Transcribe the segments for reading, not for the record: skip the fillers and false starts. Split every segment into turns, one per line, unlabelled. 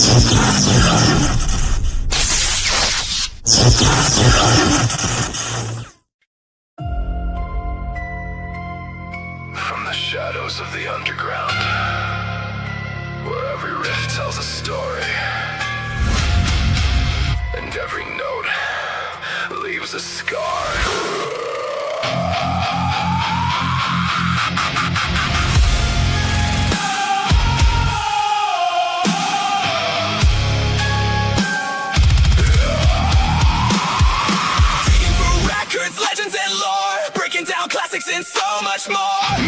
From the shadows of the underground, where every riff tells a story, and every note leaves a scar. Digging through records, legends, and lore, breaking down classics and so much more.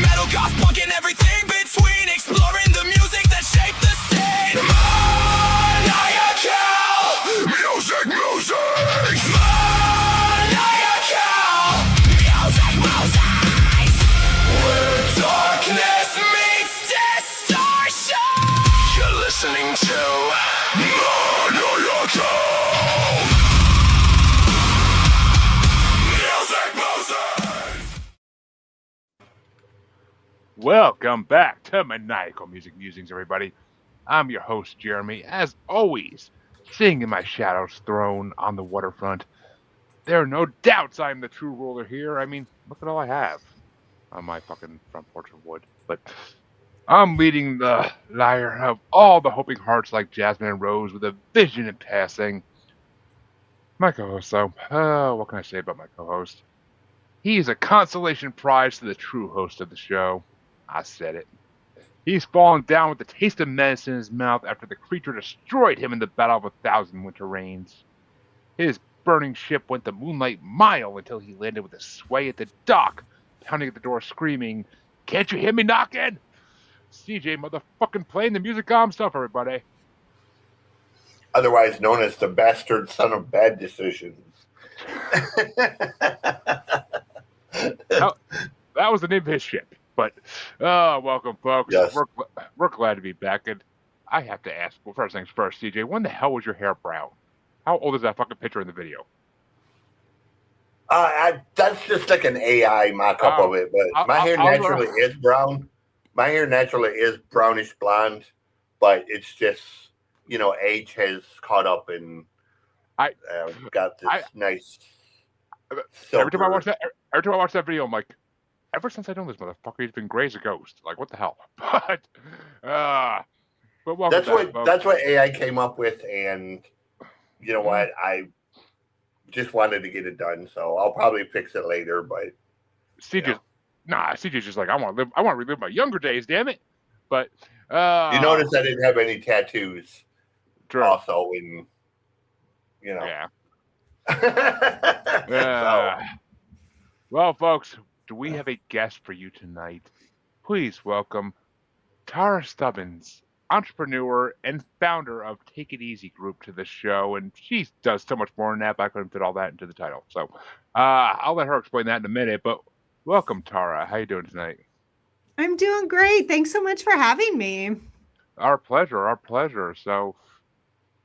Metal, goth, punk, and everything between, exploring the music that shaped the scene. Maniacal Music Musings. Maniacal Music Musings. Where darkness meets distortion. You're listening to Maniacal Music Musings.
Welcome back to Maniacal Music Musings, everybody. I'm your host, Jeremy, as always, sitting in my shadows throne on the waterfront. There are no doubts I'm the true ruler here. I mean, look at all I have on my fucking front porch of wood. But I'm leading the lyre of all the hoping hearts like Jasmine and Rose with a vision in passing. My co-host, though, what can I say about my co-host? He is a consolation prize to the true host of the show. I said it. He's fallen down with the taste of medicine in his mouth after the creature destroyed him in the Battle of 1,000 Winter Rains. His burning ship went the moonlight mile until he landed with a sway at the dock, pounding at the door screaming, "Can't you hear me knocking?" CJ motherfucking playing the music on stuff, everybody.
Otherwise known as the bastard son of bad decisions.
That was the name of his ship. But, welcome, folks.
Yes.
We're glad to be back. And I have to ask, well, first things first, CJ, when the hell was your hair brown? How old is that fucking picture in the video?
That's just like an AI mock-up of it. But my hair naturally is brown. My hair naturally is brownish blonde. But it's just, age has caught up and got this nice silver.
Every time I watch that video, I'm like, ever since I know this motherfucker, he's been gray as a ghost. Like, what the hell? But welcome
that's what AI came up with, and you know what? I just wanted to get it done, so I'll probably fix it later. But
CJ's just like, I want to relive my younger days, damn it. But
you notice I didn't have any tattoos.
True.
Also, in
yeah.
So.
Well, folks, do we have a guest for you tonight? Please welcome Tarra Stubbins, entrepreneur and founder of Take It Easy Group, to the show. And she does so much more than that, but I couldn't fit all that into the title. So I'll let her explain that in a minute. But welcome, Tarra. How you doing tonight?
I'm doing great. Thanks so much for having me.
Our pleasure. So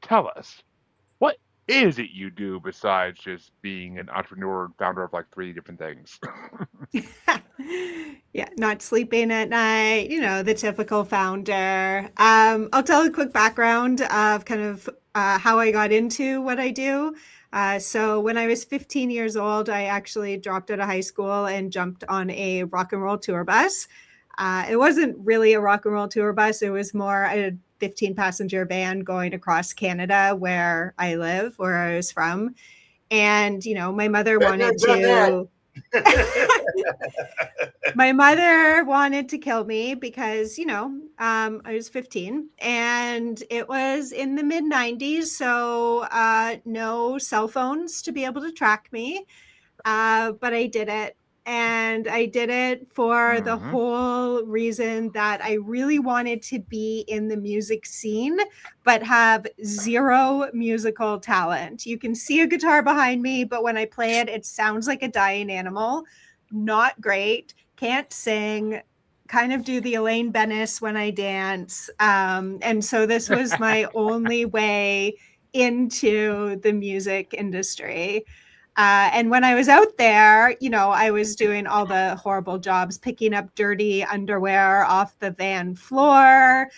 tell us, what is it you do besides just being an entrepreneur and founder of like 3 different things?
Yeah, not sleeping at night, the typical founder. I'll tell a quick background of kind of how I got into what I do. So when I was 15 years old, I actually dropped out of high school and jumped on a rock and roll tour bus. It wasn't really a rock and roll tour bus. It was more a 15-passenger van going across Canada where I live, where I was from. And, my mother wanted to... My mother wanted to kill me because, I was 15 and it was in the mid 90s. So no cell phones to be able to track me. But I did it. And I did it for the whole reason that I really wanted to be in the music scene, but have zero musical talent. You can see a guitar behind me, but when I play it, it sounds like a dying animal. Not great. Can't sing. Kind of do the Elaine Bennis when I dance. And so this was my only way into the music industry. And when I was out there, I was doing all the horrible jobs, picking up dirty underwear off the van floor,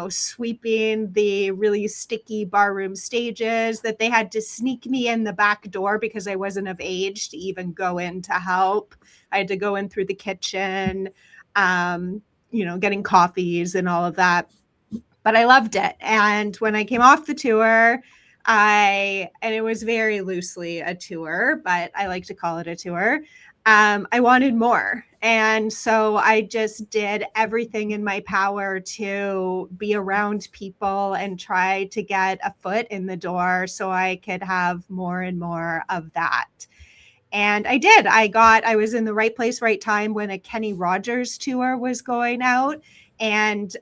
sweeping the really sticky barroom stages that they had to sneak me in the back door because I wasn't of age to even go in to help. I had to go in through the kitchen, getting coffees and all of that. But I loved it. And when I came off the tour, and it was very loosely a tour, but I like to call it a tour. I wanted more. And so I just did everything in my power to be around people and try to get a foot in the door so I could have more and more of that. And I did. I was in the right place, right time when a Kenny Rogers tour was going out. And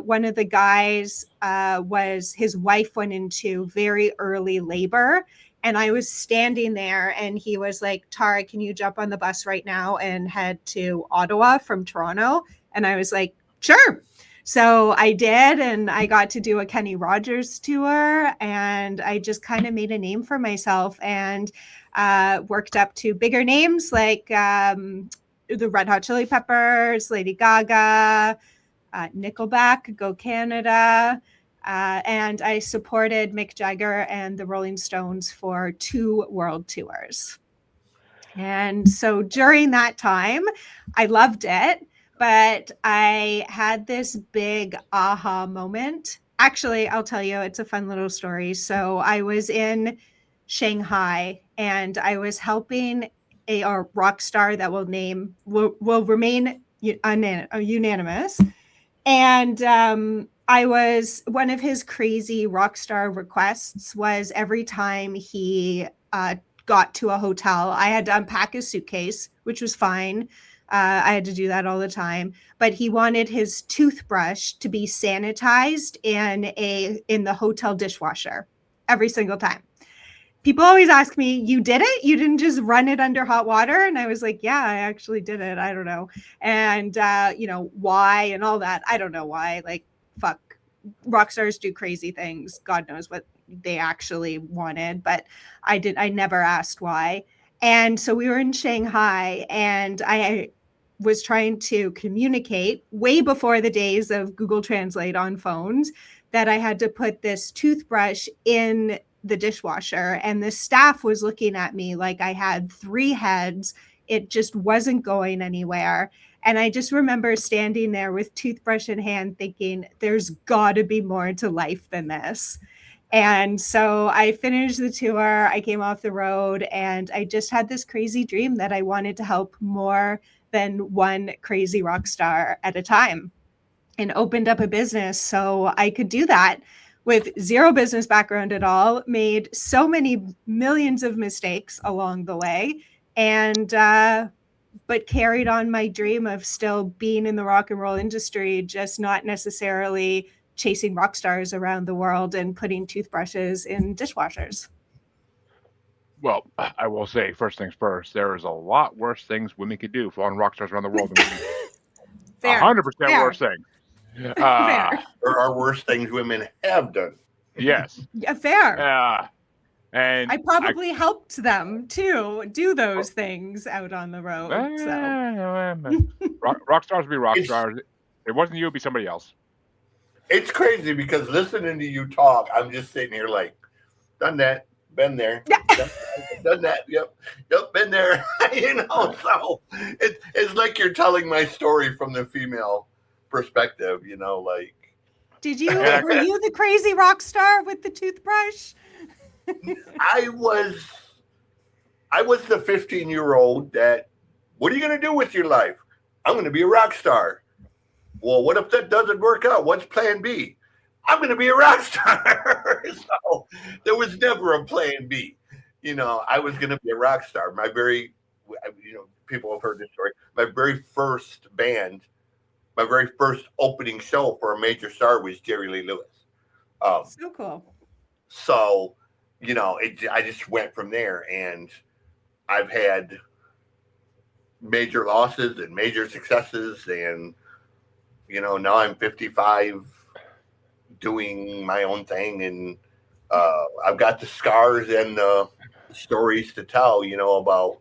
one of the guys his wife went into very early labor. And I was standing there and he was like, Tara, can you jump on the bus right now and head to Ottawa from Toronto? And I was like, sure. So I did. And I got to do a Kenny Rogers tour. And I just kind of made a name for myself and worked up to bigger names like the Red Hot Chili Peppers, Lady Gaga, Nickelback, Go Canada, and I supported Mick Jagger and the Rolling Stones for 2 world tours. And so during that time, I loved it, but I had this big aha moment. Actually, I'll tell you, it's a fun little story. So I was in Shanghai and I was helping a rock star that will remain unanimous. And I was one of his crazy rock star requests was every time he got to a hotel, I had to unpack his suitcase, which was fine. I had to do that all the time, but he wanted his toothbrush to be sanitized in the hotel dishwasher every single time. People always ask me, you did it? You didn't just run it under hot water? And I was like, yeah, I actually did it. I don't know. And, why and all that. I don't know why. Like, fuck. Rock stars do crazy things. God knows what they actually wanted. But I never asked why. And so we were in Shanghai and I was trying to communicate way before the days of Google Translate on phones that I had to put this toothbrush in the dishwasher, and the staff was looking at me like I had 3 heads. It just wasn't going anywhere. And I just remember standing there with toothbrush in hand thinking, there's got to be more to life than this. And so I finished the tour, I came off the road, and I just had this crazy dream that I wanted to help more than one crazy rock star at a time, and opened up a business so I could do that with zero business background at all, made so many millions of mistakes along the way, and but carried on my dream of still being in the rock and roll industry, just not necessarily chasing rock stars around the world and putting toothbrushes in dishwashers.
Well, I will say, first things first, there is a lot worse things women could do following rock stars around the world than women. 100% worse things.
There are worse things women have done.
Yes.
Yeah, fair.
And
I probably helped them too do those things out on the road.
Rock stars be rock stars. It wasn't you, it'd be somebody else.
It's crazy because listening to you talk, I'm just sitting here like, done that, been there, done that, yep, been there. So it's like you're telling my story from the female perspective, like.
Were you the crazy rock star with the toothbrush?
I was the 15-year-old that, what are you going to do with your life? I'm going to be a rock star. Well, what if that doesn't work out? What's plan B? I'm going to be a rock star. So there was never a plan B. I was going to be a rock star. People have heard this story. My very first band, my very first opening show for a major star was Jerry Lee Lewis.
So cool.
So, I just went from there, and I've had major losses and major successes, and now I'm 55 doing my own thing, and I've got the scars and the stories to tell, about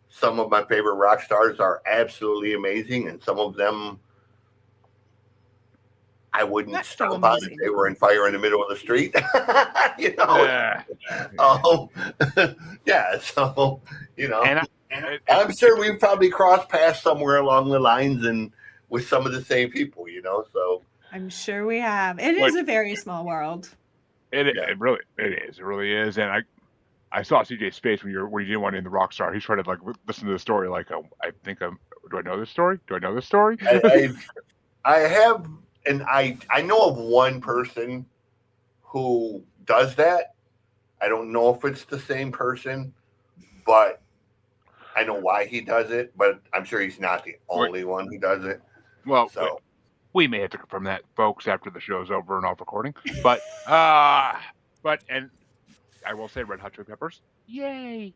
some of my favorite rock stars are absolutely amazing, and some of them I wouldn't
That's so
stomp on if
amazing.
they were in fire in the middle of the street. Yeah. So,
And
I'm sure we've probably crossed paths somewhere along the lines and with some of the same people, so.
I'm sure we have. It is a very small world.
It really is. And I saw CJ's face when you didn't want to in the rock star. He's trying to like listen to the story. Like, do I know this story? Do I know this story?
I have, and I know of one person who does that. I don't know if it's the same person, but I know why he does it. But I'm sure he's not the only one who does it.
Well,
so
we may have to confirm that, folks, after the show's over and off recording. But and I will say, Red Hot Chili Peppers, yay!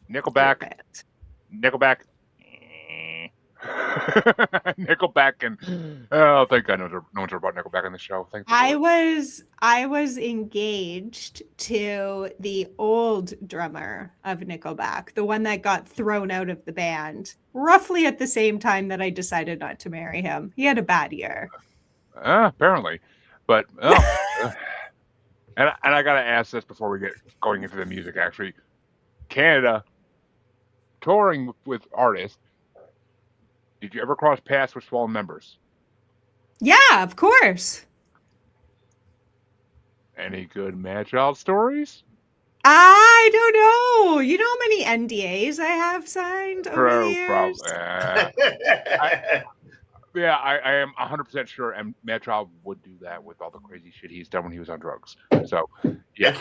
Nickelback. Nickelback, and thank God no one's about Nickelback on the show. Thank
I was engaged to the old drummer of Nickelback, the one that got thrown out of the band, roughly at the same time that I decided not to marry him. He had a bad year.
Apparently, but and I gotta ask this before we get going into the music. Actually, Canada touring with artists. Did you ever cross paths with Swollen members?
Yeah, of course.
Any good Madchild stories?
I don't know. You know how many NDAs I have signed over the years?
I
am 100% sure Madchild would do that with all the crazy shit he's done when he was on drugs. So, yeah.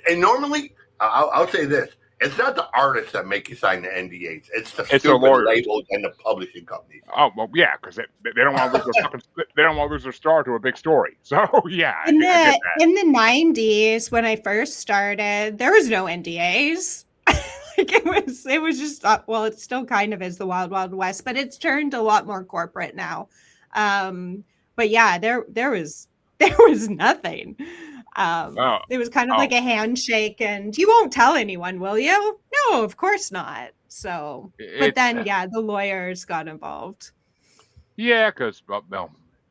And normally, I'll say this. It's not the artists that make you sign the NDAs. It's the stupid labels and the publishing companies.
Oh well, yeah, because they don't want to lose they don't want to lose their star to a big story. So yeah,
in the 90s when I first started, there was no NDAs. Like it was just well, it still kind of is the Wild Wild West, but it's turned a lot more corporate now. But yeah, there was nothing. It was kind of like a handshake, and you won't tell anyone, will you? No, of course not. So, but then, the lawyers got involved.
Yeah, because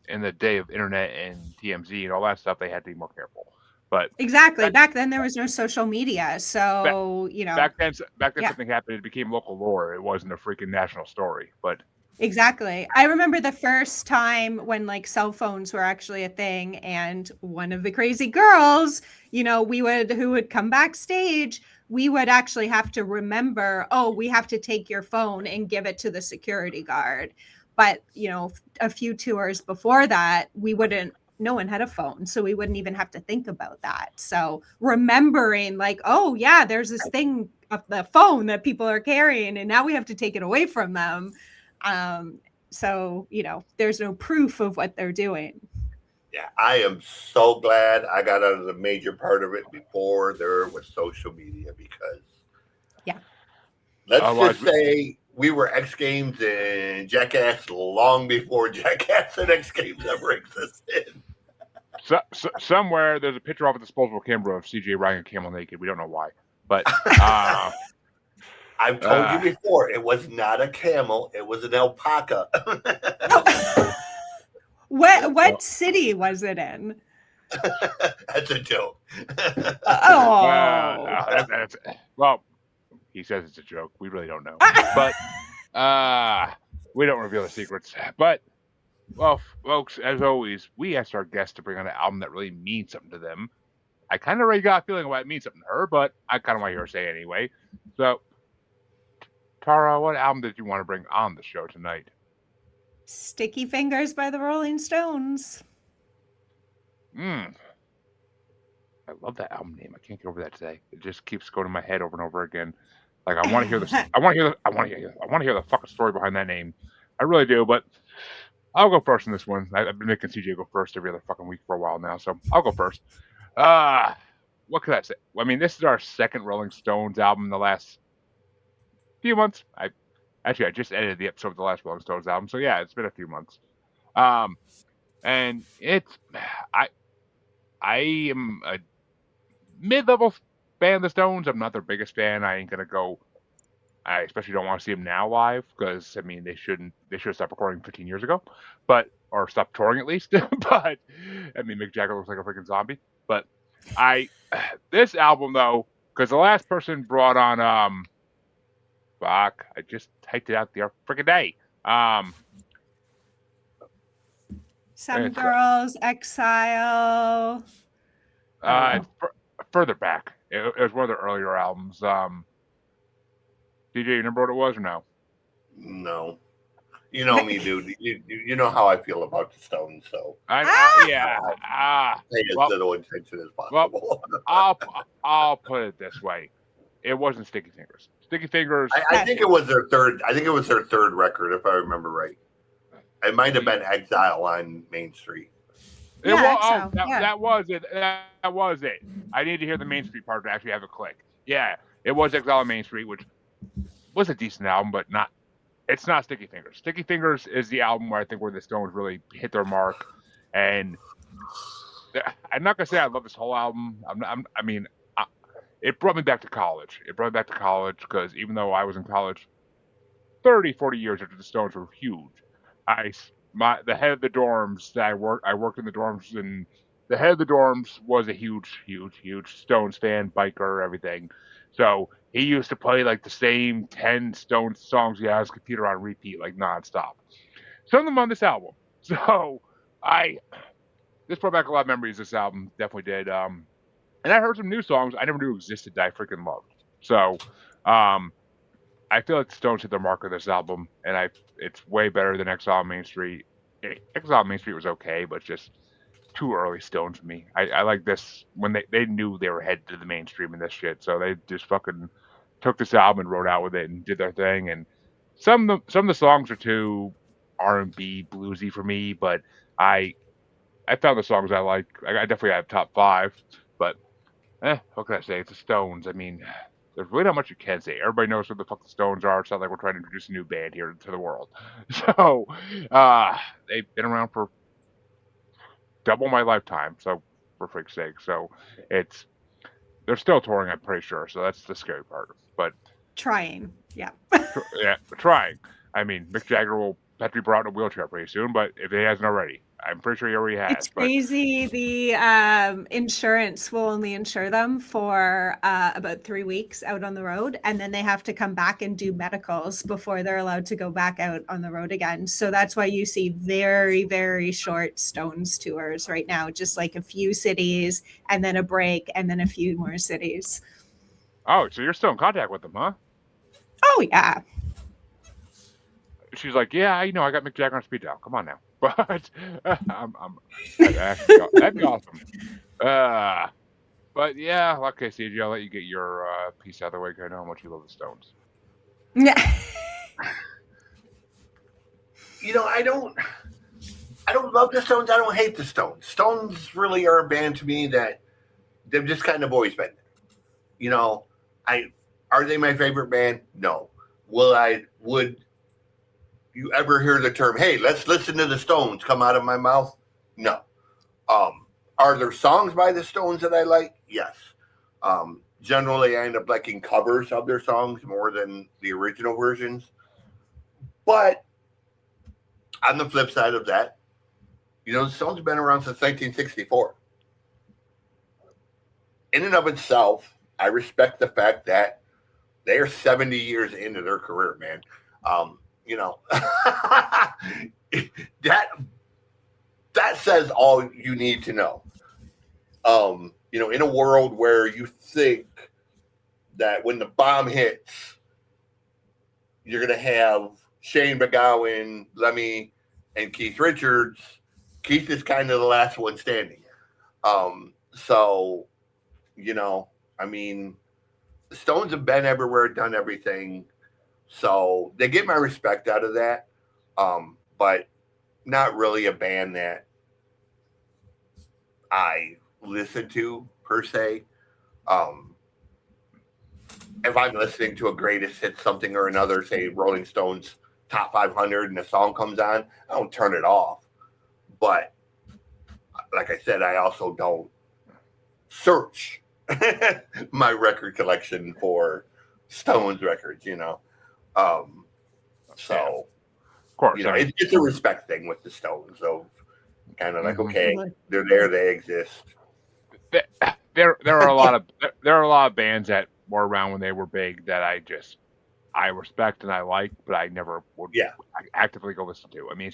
in the day of internet and TMZ and all that stuff, they had to be more careful. But
exactly, back then there was no social media, so
back then something happened. It became local lore. It wasn't a freaking national story, but.
Exactly. I remember the first time when like cell phones were actually a thing, and one of the crazy girls, who would come backstage, we would actually have to remember, we have to take your phone and give it to the security guard. But, a few tours before that, no one had a phone, so we wouldn't even have to think about that. So remembering like, there's this thing of the phone that people are carrying, and now we have to take it away from them. So, there's no proof of what they're doing.
Yeah, I am so glad I got out of the major part of it before there was social media, because let's just say we were X Games and Jackass long before Jackass and X Games ever existed.
So somewhere there's a picture off a disposable camera of CJ Ryan camel naked. We don't know why, but
I've told you before, it was not a camel, it was an alpaca.
What city was it in?
That's a joke.
Well, he says it's a joke. We really don't know. But we don't reveal the secrets. But, well, folks, as always, we asked our guests to bring on an album that really means something to them. I kind of already got a feeling why it means something to her, but I kind of want to hear her say it anyway. So, Tarra, what album did you want to bring on the show tonight?
Sticky Fingers by the Rolling Stones.
I love that album name. I can't get over that today. It just keeps going in my head over and over again. Like I want to hear this. I want to hear the fucking story behind that name. I really do. But I'll go first in this one. I've been making CJ go first every other fucking week for a while now, so I'll go first. What could I say? Well, I mean, this is our second Rolling Stones album in the last few months. I just edited the episode of the last Rolling Stones album, so yeah, it's been a few months. And it's I am a mid-level fan of the Stones. I'm not their biggest fan. I ain't gonna go. I especially don't want to see them now live because I mean they should have stopped recording 15 years ago, or stopped touring at least. But I mean Mick Jagger looks like a freaking zombie. But I this album though, because the last person brought on fuck, I just typed it out the other freaking day.
Some Girls, Exile.
Further back. It was one of the earlier albums. DJ, you remember what it was or no?
No. You know me, dude. You know how I feel about the Stones, so
yeah.
Pay as little attention as possible.
Well, I'll put it this way: it wasn't Sticky Fingers. Sticky Fingers.
I think it was their third. I think it was their third record, if I remember right. It might have been Exile on Main Street.
That was it. That was it. I need to hear the Main Street part to actually have it click. Yeah, it was Exile on Main Street, which was a decent album, but not. It's not Sticky Fingers. Sticky Fingers is the album where I think where the Stones really hit their mark, and I'm not gonna say I love this whole album. It brought me back to college. It brought me back to college because even though I was in college 30, 40 years after the Stones were huge, the head of the dorms that I worked in the dorms, and the head of the dorms was a huge Stones fan, biker, everything. So he used to play like the same 10 Stones songs he had on his computer on repeat, like nonstop. Some of them on this album. So this brought back a lot of memories. This album definitely did. And I heard some new songs I never knew existed that I freaking loved. So I feel like the Stones hit their mark on this album, and it's way better than Exile on Main Street. Exile on Main Street was okay, but just too early Stones for me. I like this when they knew they were headed to the mainstream and this shit, so they just fucking took this album and wrote out with it and did their thing. And some of the songs are too R&B bluesy for me, but I found the songs I like. I definitely have top 5, but what can I say? It's the Stones. I mean, there's really not much you can say. Everybody knows what the fuck the Stones are. It's not like we're trying to introduce a new band here to the world. So they've been around for double my lifetime, so for freak's sake. So they're still touring, I'm pretty sure. So that's the scary part. But
trying, yeah.
Trying. I mean, Mick Jagger will have to be brought in a wheelchair pretty soon, but if he hasn't already, I'm pretty sure he already has.
It's crazy. The insurance will only insure them for about 3 weeks out on the road, and then they have to come back and do medicals before they're allowed to go back out on the road again. So that's why you see very, very short Stones tours right now, just like a few cities and then a break and then a few more cities.
Oh, so you're still in contact with them, huh?
Oh, yeah.
She's like, yeah, I got Mick Jagger on speed dial. Come on now. But that'd be awesome. But yeah, okay, CG, I'll let you get your piece out of the way because I know how much you love the Stones.
Yeah.
I don't love the Stones. I don't hate the Stones. Stones really are a band to me that they've just kind of always been there. Are they my favorite band? No. Would you ever hear the term, hey, let's listen to the Stones come out of my mouth? No. Are there songs by the Stones that I like? Yes. Generally, I end up liking covers of their songs more than the original versions. But on the flip side of that, the Stones have been around since 1964. In and of itself, I respect the fact that they are 70 years into their career, man. That says all you need to know. In a world where you think that when the bomb hits, you're going to have Shane MacGowan, Lemmy, and Keith Richards. Keith is kind of the last one standing. The Stones have been everywhere, done everything. So they get my respect out of that, but not really a band that I listen to per se. If I'm listening to a greatest hit something or another, say Rolling Stones Top 500, and a song comes on, I don't turn it off. But like I said, I also don't search my record collection for Stones records, So,
of course,
it's a respect thing with the Stones. So, kind of like, okay,
Totally.
they're there, they exist.
There are a lot of bands that were around when they were big that I respect and I like, but I never would actively go listen to. I mean,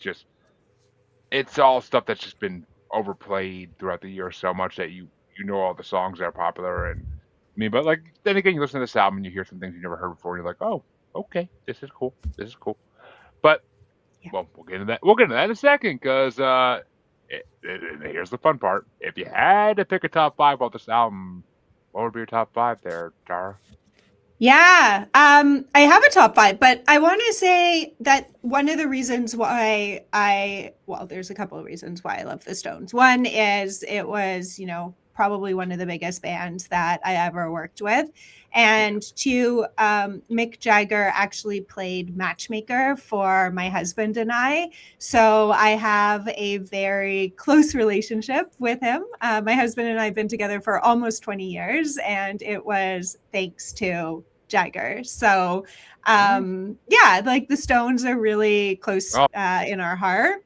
it's all stuff that's just been overplayed throughout the year so much that you know all the songs that are popular. And I mean, but like then again, you listen to this album and you hear some things you never heard before, and you're like, oh, okay, this is cool. But well, we'll get into that. We'll get into that in a second because here's the fun part. If you had to pick a top 5 of this album, what would be your top 5 there, Tara?
Yeah, I have a top 5, but I want to say that one of the reasons why there's a couple of reasons why I love the Stones. One is it was, probably one of the biggest bands that I ever worked with. And 2, Mick Jagger actually played matchmaker for my husband and I. So I have a very close relationship with him. My husband and I have been together for almost 20 years, and it was thanks to Jagger. So like the Stones are really close in our heart.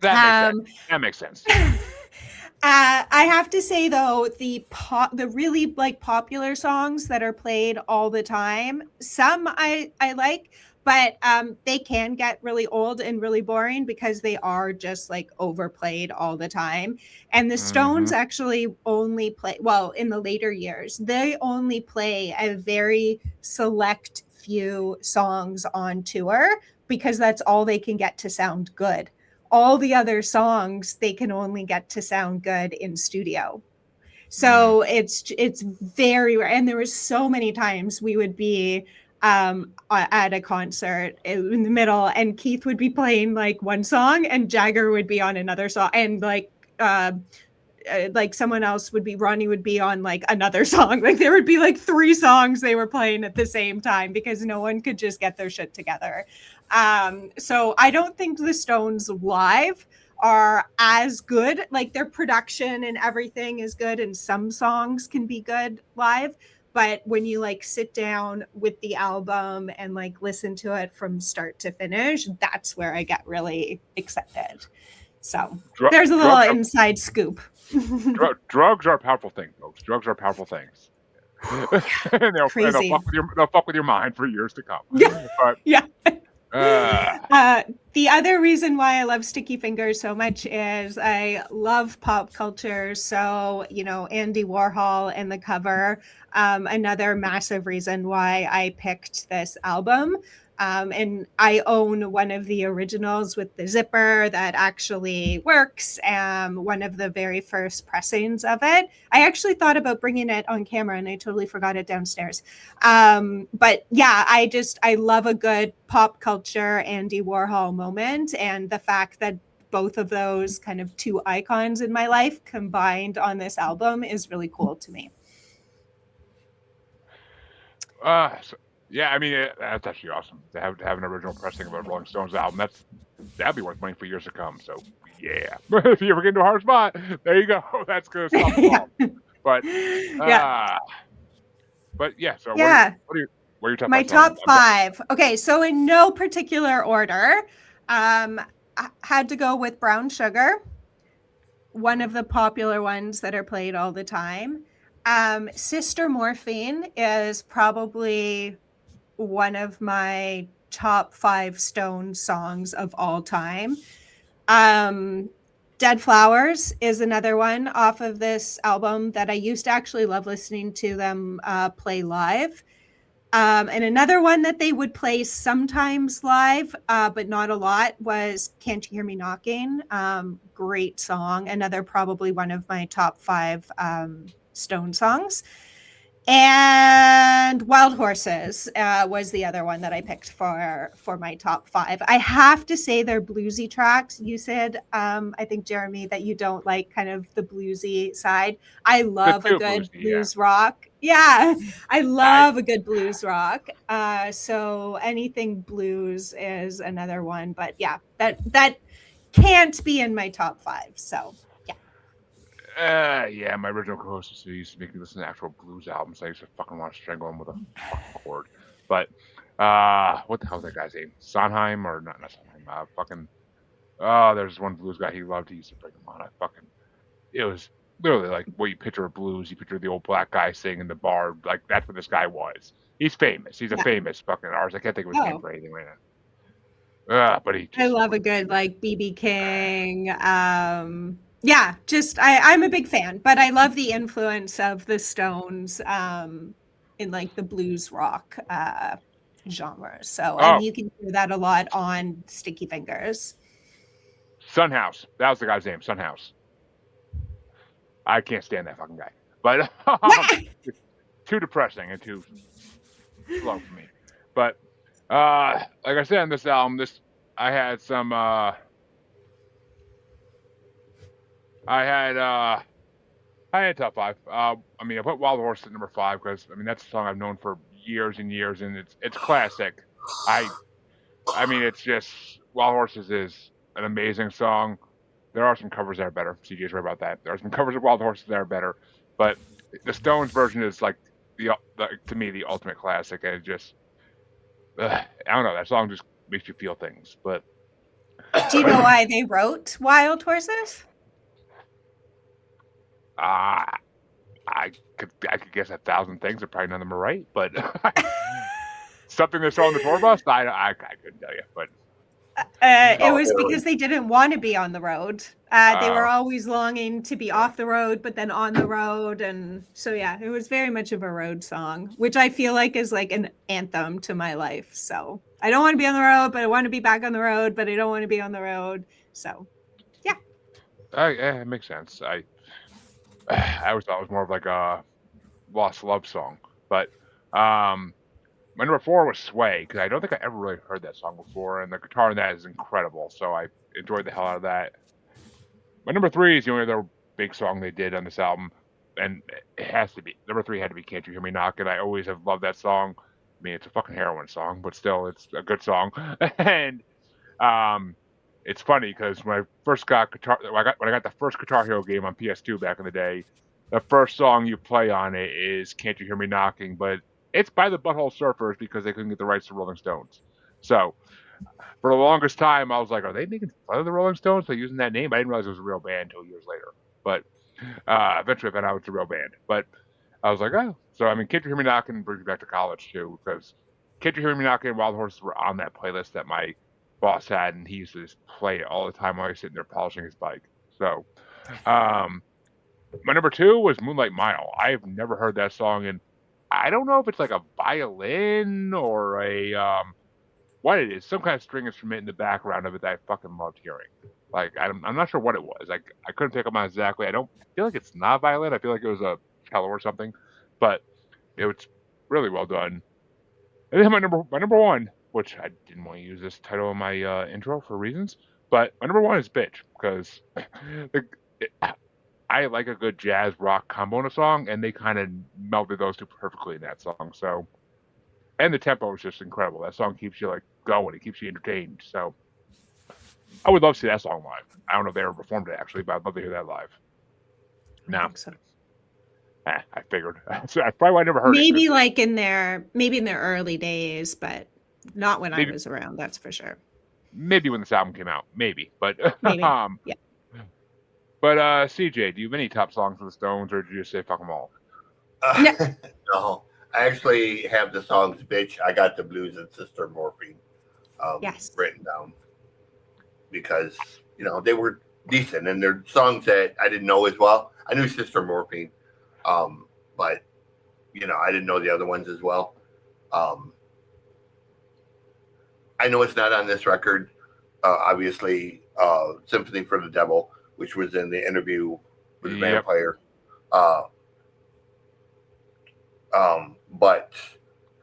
That makes sense.
I have to say though, the really like popular songs that are played all the time, some I like, but they can get really old and really boring because they are just like overplayed all the time. And the Stones actually only play, in the later years, they only play a very select few songs on tour because that's all they can get to sound good. All the other songs they can only get to sound good in studio. So it's very rare. And there was so many times we would be at a concert in the middle and Keith would be playing like one song and Jagger would be on another song, and like someone else would be, Ronnie would be on like another song. Like there would be like 3 songs they were playing at the same time because no one could just get their shit together. So I don't think the Stones live are as good. Like their production and everything is good, and some songs can be good live. But when you like sit down with the album and like listen to it from start to finish, that's where I get really excited. So there's a little inside scoop.
Drugs are a powerful thing, folks. Drugs are powerful things. They'll fuck with your mind for years to come.
Yeah.
But,
yeah. The other reason why I love Sticky Fingers so much is I love pop culture. So, Andy Warhol and the cover, another massive reason why I picked this album. And I own one of the originals with the zipper that actually works. One of the very first pressings of it. I actually thought about bringing it on camera and I totally forgot it downstairs. But yeah, I love a good pop culture Andy Warhol moment. And the fact that both of those kind of 2 icons in my life combined on this album is really cool to me.
Yeah, I mean that's actually awesome to have an original pressing of a Rolling Stones album. That'd be worth money for years to come. So yeah, if you ever get into a hard spot, there you go. That's gonna stop the ball. But yeah. So
yeah,
what are your top?
My top 5. Okay, so in no particular order, I had to go with Brown Sugar, one of the popular ones that are played all the time. Sister Morphine is probably one of my top 5 Stone songs of all time. Dead Flowers is another one off of this album that I used to actually love listening to them play live. And another one that they would play sometimes live, but not a lot, was Can't You Hear Me Knocking? Great song. Another probably one of my top 5 Stone songs. And Wild Horses was the other one that I picked for my top 5. I have to say they're bluesy tracks. You said, I think, Jeremy, that you don't like kind of the bluesy side. I love a good blues rock. Yeah, I love a good blues rock. So anything blues is another one. But yeah, that can't be in my top 5. So yeah.
Yeah, my original co-host used to make me listen to actual blues albums. I used to fucking want to strangle him with a fucking cord. But what the hell's that guy's name? Sondheim or not Sondheim? Fucking there's one blues guy he loved. He used to bring him on. It was literally like what you picture of blues. You picture the old black guy singing in the bar. Like that's what this guy was. He's famous. He's a famous fucking artist. I can't think of his name for anything right now. But he just,
I love a good like BB King. Yeah, just I'm a big fan, but I love the influence of the Stones in like the blues rock genre. So, and you can hear that a lot on Sticky Fingers.
Sunhouse. That was the guy's name. Sunhouse. I can't stand that fucking guy. But too depressing and too slow for me. But like I said on this album, I had some I had top 5. I mean, I put Wild Horse at number 5 because I mean that's a song I've known for years and years, and it's classic. I mean, it's just Wild Horses is an amazing song. There are some covers that are better. CJ's right about that. There are some covers of Wild Horses that are better, but the Stones version is like to me the ultimate classic. And it just I don't know, that song just makes you feel things. But
do you know why they wrote Wild Horses?
I could guess 1,000 things, and probably none of them are right. But something that's on the tour bus, I couldn't tell you. But
it was because they didn't want to be on the road. They were always longing to be off the road, but then on the road. And so, yeah, it was very much of a road song, which I feel like is like an anthem to my life. So I don't want to be on the road, but I want to be back on the road, but I don't want to be on the road. So, yeah.
It makes sense. I always thought it was more of like a lost love song. But my number 4 was Sway, because I don't think I ever really heard that song before, and the guitar in that is incredible, so I enjoyed the hell out of that. My number 3 is the only other big song they did on this album, and it has to be. Number 3 had to be Can't You Hear Me Knockin'. I always have loved that song. I mean, it's a fucking heroin song, but still, it's a good song. And it's funny, because when I first got when I got the first Guitar Hero game on PS2 back in the day, the first song you play on it is Can't You Hear Me Knocking, but it's by the Butthole Surfers because they couldn't get the rights to Rolling Stones. So for the longest time, I was like, are they making fun of the Rolling Stones by using that name? I didn't realize it was a real band until years later. But eventually I found out it's a real band. But I was like, oh. So, I mean, Can't You Hear Me Knocking brings me back to college, too, because Can't You Hear Me Knocking and Wild Horses were on that playlist that my boss had, and he used to just play it all the time while he was sitting there polishing his bike. So my number 2 was Moonlight Mile. I have never heard that song, and I don't know if it's like a violin or a what it is, some kind of string instrument in the background of it that I fucking loved hearing. Like I'm not sure what it was. Like I couldn't pick up on exactly. I feel like it's not violin. I feel like it was a cello or something, but it was really well done. And then my number 1, which I didn't want to use this title in my intro for reasons, but my number 1 is Bitch, because I like a good jazz rock combo in a song, and they kind of melded those two perfectly in that song. So, and the tempo is just incredible. That song keeps you like going. It keeps you entertained. So, I would love to see that song live. I don't know if they ever performed it actually, but I'd love to hear that live. No, I think so. I figured. So I probably never heard
maybe
it.
Like in their early days, but not when I was around. That's for sure.
Maybe when this album came out, maybe, but
maybe. Yeah.
But CJ, do you have any top songs for the Stones, or did you just say fuck them all?
No, I actually have the songs "Bitch," "I Got the Blues," and "Sister Morphine" written down because they were decent, and they're songs that I didn't know as well. I knew "Sister Morphine," but I didn't know the other ones as well. I know it's not on this record, obviously. "Symphony for the Devil," which was in the Interview with the Vampire. But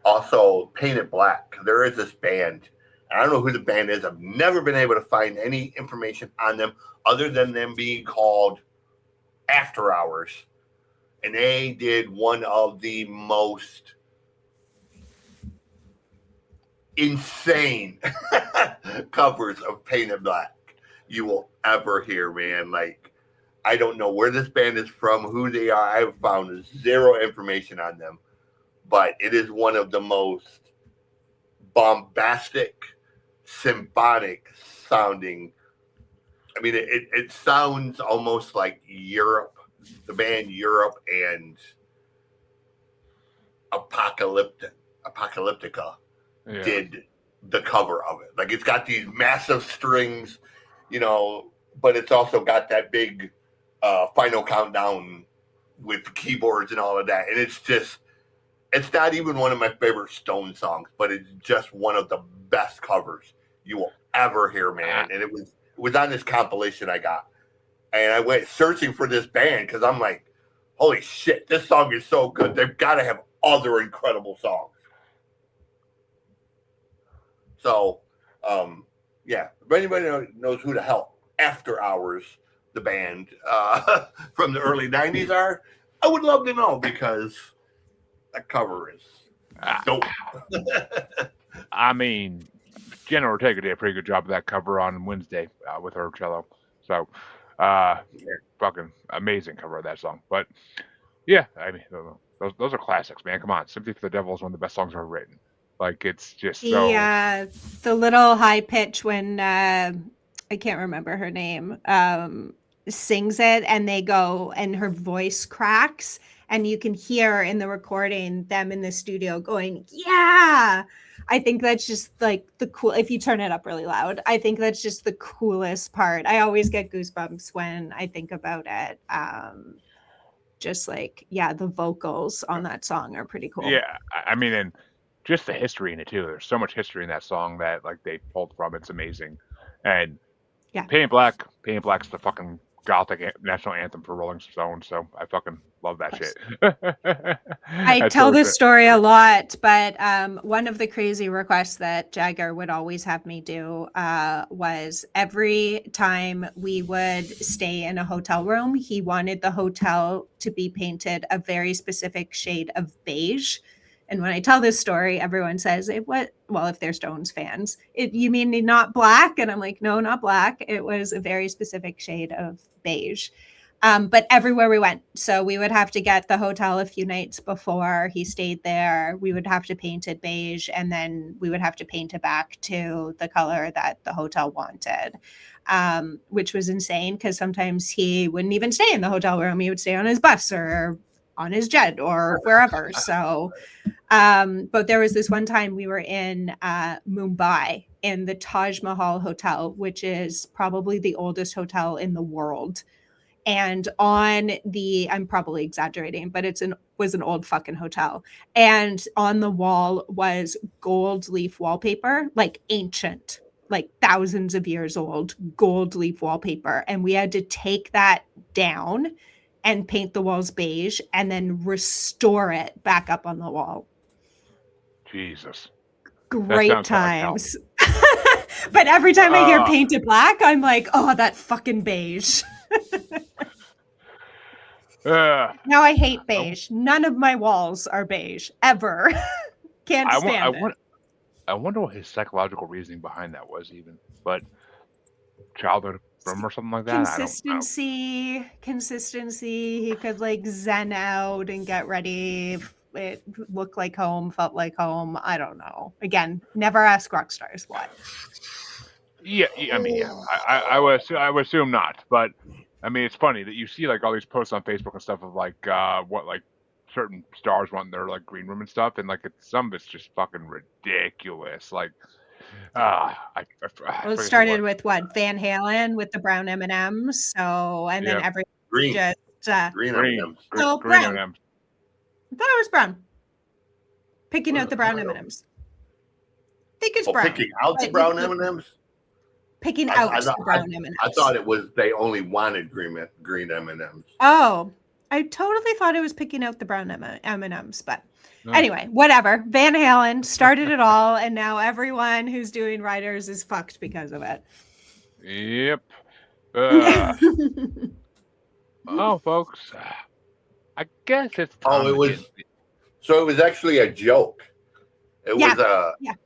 also Painted Black. There is this band. I don't know who the band is. I've never been able to find any information on them other than them being called After Hours. And they did one of the most insane covers of Painted Black you will ever hear, man. Like, I don't know where this band is from, who they are. I've found zero information on them, but it is one of the most bombastic, symphonic sounding. I mean, it sounds almost like Europe, the band Europe and Apocalyptica did the cover of it. Like, it's got these massive strings, but it's also got that big final countdown with keyboards and all of that. And it's not even one of my favorite Stone songs, but it's just one of the best covers you will ever hear, man. And it was on this compilation I got. And I went searching for this band because I'm like, holy shit, this song is so good. They've got to have other incredible songs. So, if anybody knows who the hell After Hours, the band from the early 90s are, I would love to know, because that cover is dope.
I mean, Jenna Ortega did a pretty good job of that cover on Wednesday with her cello. So, fucking amazing cover of that song. But, yeah, I mean, those are classics, man. Come on. Sympathy for the Devil is one of the best songs ever written. Like, it's just
the little high pitch when I can't remember her name sings it, and they go and her voice cracks, and you can hear in the recording them in the studio going, yeah. I think that's just like the cool, if you turn it up really loud, I think that's just the coolest part. I always get goosebumps when I think about it. Just like, the vocals on that song are pretty cool.
Yeah, I mean, and just the history in it too. There's so much history in that song that like they pulled from. It's amazing. And Paint Black's the fucking gothic national anthem for Rolling Stones, so I fucking love that shit.
I tell this story a lot, but one of the crazy requests that Jagger would always have me do was every time we would stay in a hotel room, he wanted the hotel to be painted a very specific shade of beige. And when I tell this story, everyone says, if they're Stones fans, you mean not black? And I'm like, no, not black. It was a very specific shade of beige. But everywhere we went, so we would have to get the hotel a few nights before he stayed there. We would have to paint it beige, and then we would have to paint it back to the color that the hotel wanted, which was insane because sometimes he wouldn't even stay in the hotel room. He would stay on his bus or on his jet or wherever. So, but there was this one time we were in Mumbai in the Taj Mahal Hotel, which is probably the oldest hotel in the world. And I'm probably exaggerating, but was an old fucking hotel. And on the wall was gold leaf wallpaper, like ancient, like thousands of years old gold leaf wallpaper. And we had to take that down and paint the walls beige and then restore it back up on the wall.
Jesus.
Great times. But every time I hear painted black, I'm like, oh, that fucking beige. Now I hate beige. None of my walls are beige ever. Can't stand it.
I wonder what his psychological reasoning behind that was, even. But childhood from or something like that.
Consistency. He could like zen out and get ready. It looked like home, felt like home. I don't know. Again, never ask rock stars what.
Yeah. I mean, I would assume not. But I mean, it's funny that you see like all these posts on Facebook and stuff of like what like certain stars want in their like green room and stuff, and like some of it's just fucking ridiculous. Like,
it started with what Van Halen with the brown M&Ms. So then everyone
green.
Just
green M&Ms.
So
green
brown.
M&Ms.
I thought it was brown. Picking out the brown M&Ms. I think it's brown.
Picking out the brown M&Ms.
Picking out the brown M&Ms.
I thought it was they only wanted green M&Ms.
Oh, I totally thought it was picking out the brown M&Ms, but anyway, whatever. Van Halen started it all, and now everyone who's doing Riders is fucked because of it.
Yep. Folks, I guess it's time.
So it was actually a joke. It was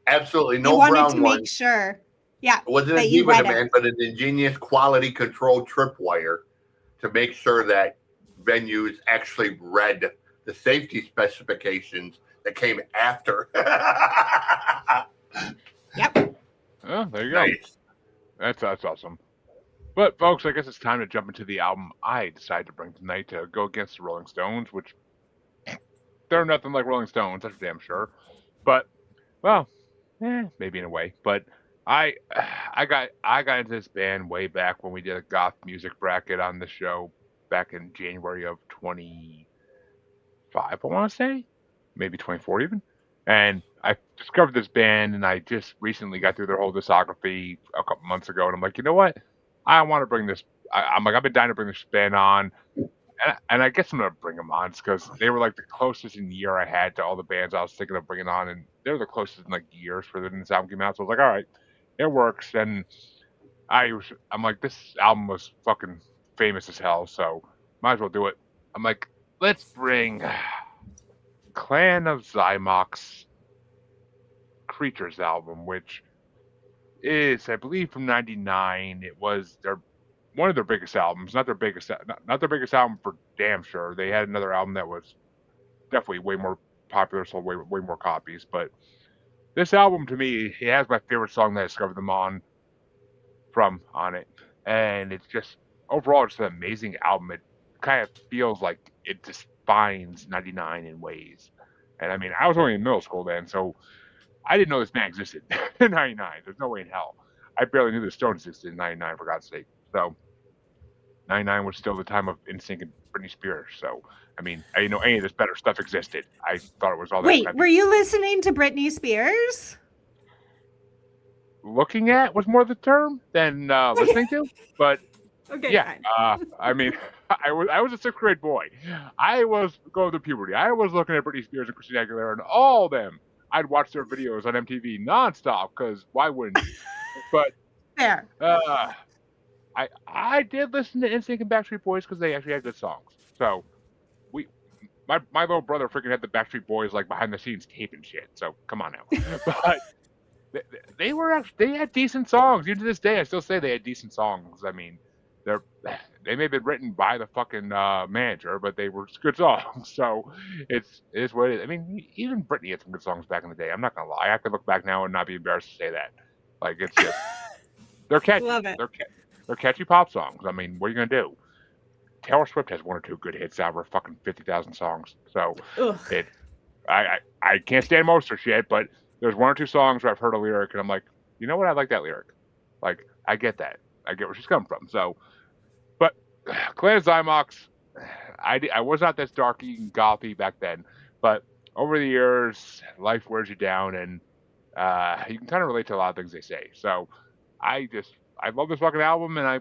absolutely no brown one.
You wanted to make sure. Yeah.
It wasn't a diva demand, but an ingenious quality control tripwire to make sure that venues actually read the safety specifications that came after.
Yep.
Oh, there you
Nice.
go. That's awesome. But folks, I guess it's time to jump into the album I decided to bring tonight to go against the Rolling Stones, which they're nothing like Rolling Stones, that's for damn sure. But well, maybe in a way. But I I got into this band way back when we did a goth music bracket on the show back in January of 25, I want to say, maybe 24 even. And I discovered this band, and I just recently got through their whole discography a couple months ago, and I'm like, you know what? I want to bring this. I'm like, I've been dying to bring this band on, and I guess I'm gonna bring them on because they were like the closest in year I had to all the bands I was thinking of bringing on, and they were the closest in like years for when this album came out. So I was like, all right, it works. And I'm like, this album was fucking famous as hell, so might as well do it. I'm like, let's bring Clan of Xymox Creatures album, which is, I believe, from '99. It was one of their biggest albums, not their biggest album for damn sure. They had another album that was definitely way more popular, sold way more copies. But this album, to me, it has my favorite song that I discovered them on it, and it's just overall it's an amazing album. It kind of feels like it defines '99 in ways. And I mean, I was only in middle school then, so I didn't know this band existed in '99. There's no way in hell. I barely knew the Stones existed in '99, for God's sake. So '99 was still the time of NSYNC and Britney Spears. So I mean, I didn't know any of this better stuff existed. I thought it was all that.
Wait, were you listening to Britney Spears?
Looking at was more the term than listening to, but
okay,
yeah. I mean, I was a 6th grade boy. I was going through puberty. I was looking at Britney Spears and Christina Aguilera and all of them. I'd watch their videos on MTV nonstop because why wouldn't you? But
fair.
I did listen to NSYNC and Backstreet Boys because they actually had good songs. So my little brother freaking had the Backstreet Boys like behind the scenes tape and shit. So come on now. But they had decent songs. Even to this day, I still say they had decent songs. I mean, they may have been written by the fucking manager, but they were good songs. So it is what it is. I mean, even Britney had some good songs back in the day. I'm not gonna lie. I have to look back now and not be embarrassed to say that. Like it's just they're catchy.
Love it.
They're catchy pop songs. I mean, what are you gonna do? Taylor Swift has 1 or 2 good hits out of her fucking 50,000 songs. So I can't stand most of her shit, but there's 1 or 2 songs where I've heard a lyric and I'm like, you know what? I like that lyric. Like I get that. I get where she's coming from. So, but Clan of Xymox, I was not this darky and gothy back then, but over the years, life wears you down, and you can kind of relate to a lot of things they say. So, I love this fucking album, and I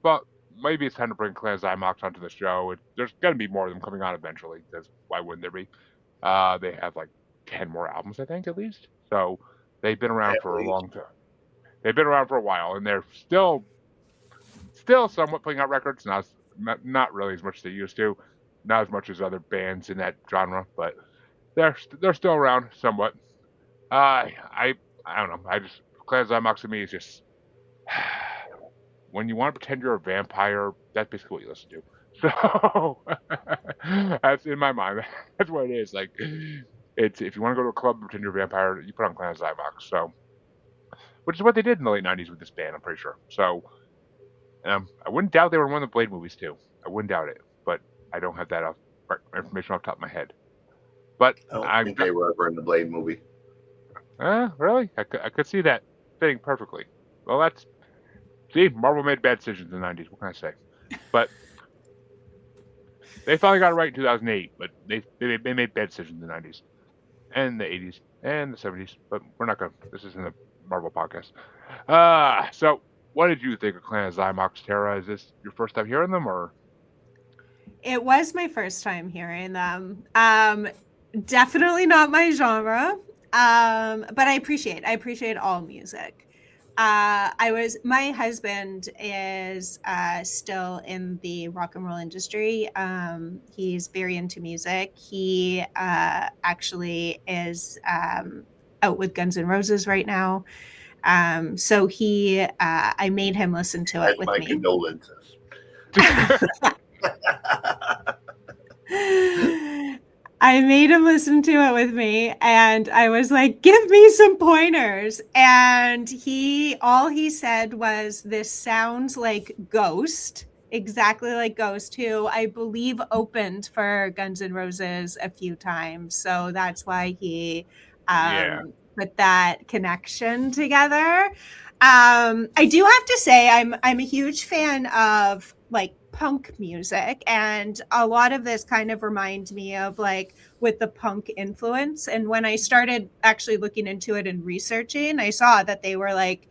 thought maybe it's time to bring Clan of Xymox onto the show. There's gonna be more of them coming on eventually, because why wouldn't there be? They have like 10 more albums, I think, at least. So they've been around for a long time. They've been around for a while, and they're still somewhat putting out records. Not really as much as they used to, not as much as other bands in that genre, but they're still around somewhat. I don't know. Clan of Xymox to me is just when you want to pretend you're a vampire, that's basically what you listen to. So that's in my mind. That's what it is. Like it's if you want to go to a club and pretend you're a vampire, you put on Clan of Xymox. So, which is what they did in the late '90s with this band, I'm pretty sure. So. I wouldn't doubt they were in one of the Blade movies too. I wouldn't doubt it, but I don't have that information off the top of my head. But
I don't think they were ever in the Blade movie.
Really? I could see that fitting perfectly. Well, Marvel made bad decisions in the '90s. What can I say? But they finally got it right in 2008. But they made bad decisions in the '90s and the '80s and the '70s. But we're not gonna. This isn't a Marvel podcast. So. What did you think of Clan of Xymox, Tarra? Is this your first time hearing them, or?
It was my first time hearing them. Definitely not my genre, but I appreciate all music. My husband is still in the rock and roll industry. He's very into music. He actually is out with Guns N' Roses right now. So I made him listen to it with
my
me.
condolences.
I made him listen to it with me, and I was like, give me some pointers. And all he said was, this sounds like Ghost, exactly like Ghost, who I believe opened for Guns N' Roses a few times. So that's why he put that connection together. I do have to say, I'm a huge fan of like punk music, and a lot of this kind of reminds me of like with the punk influence. And when I started actually looking into it and researching, I saw that they were like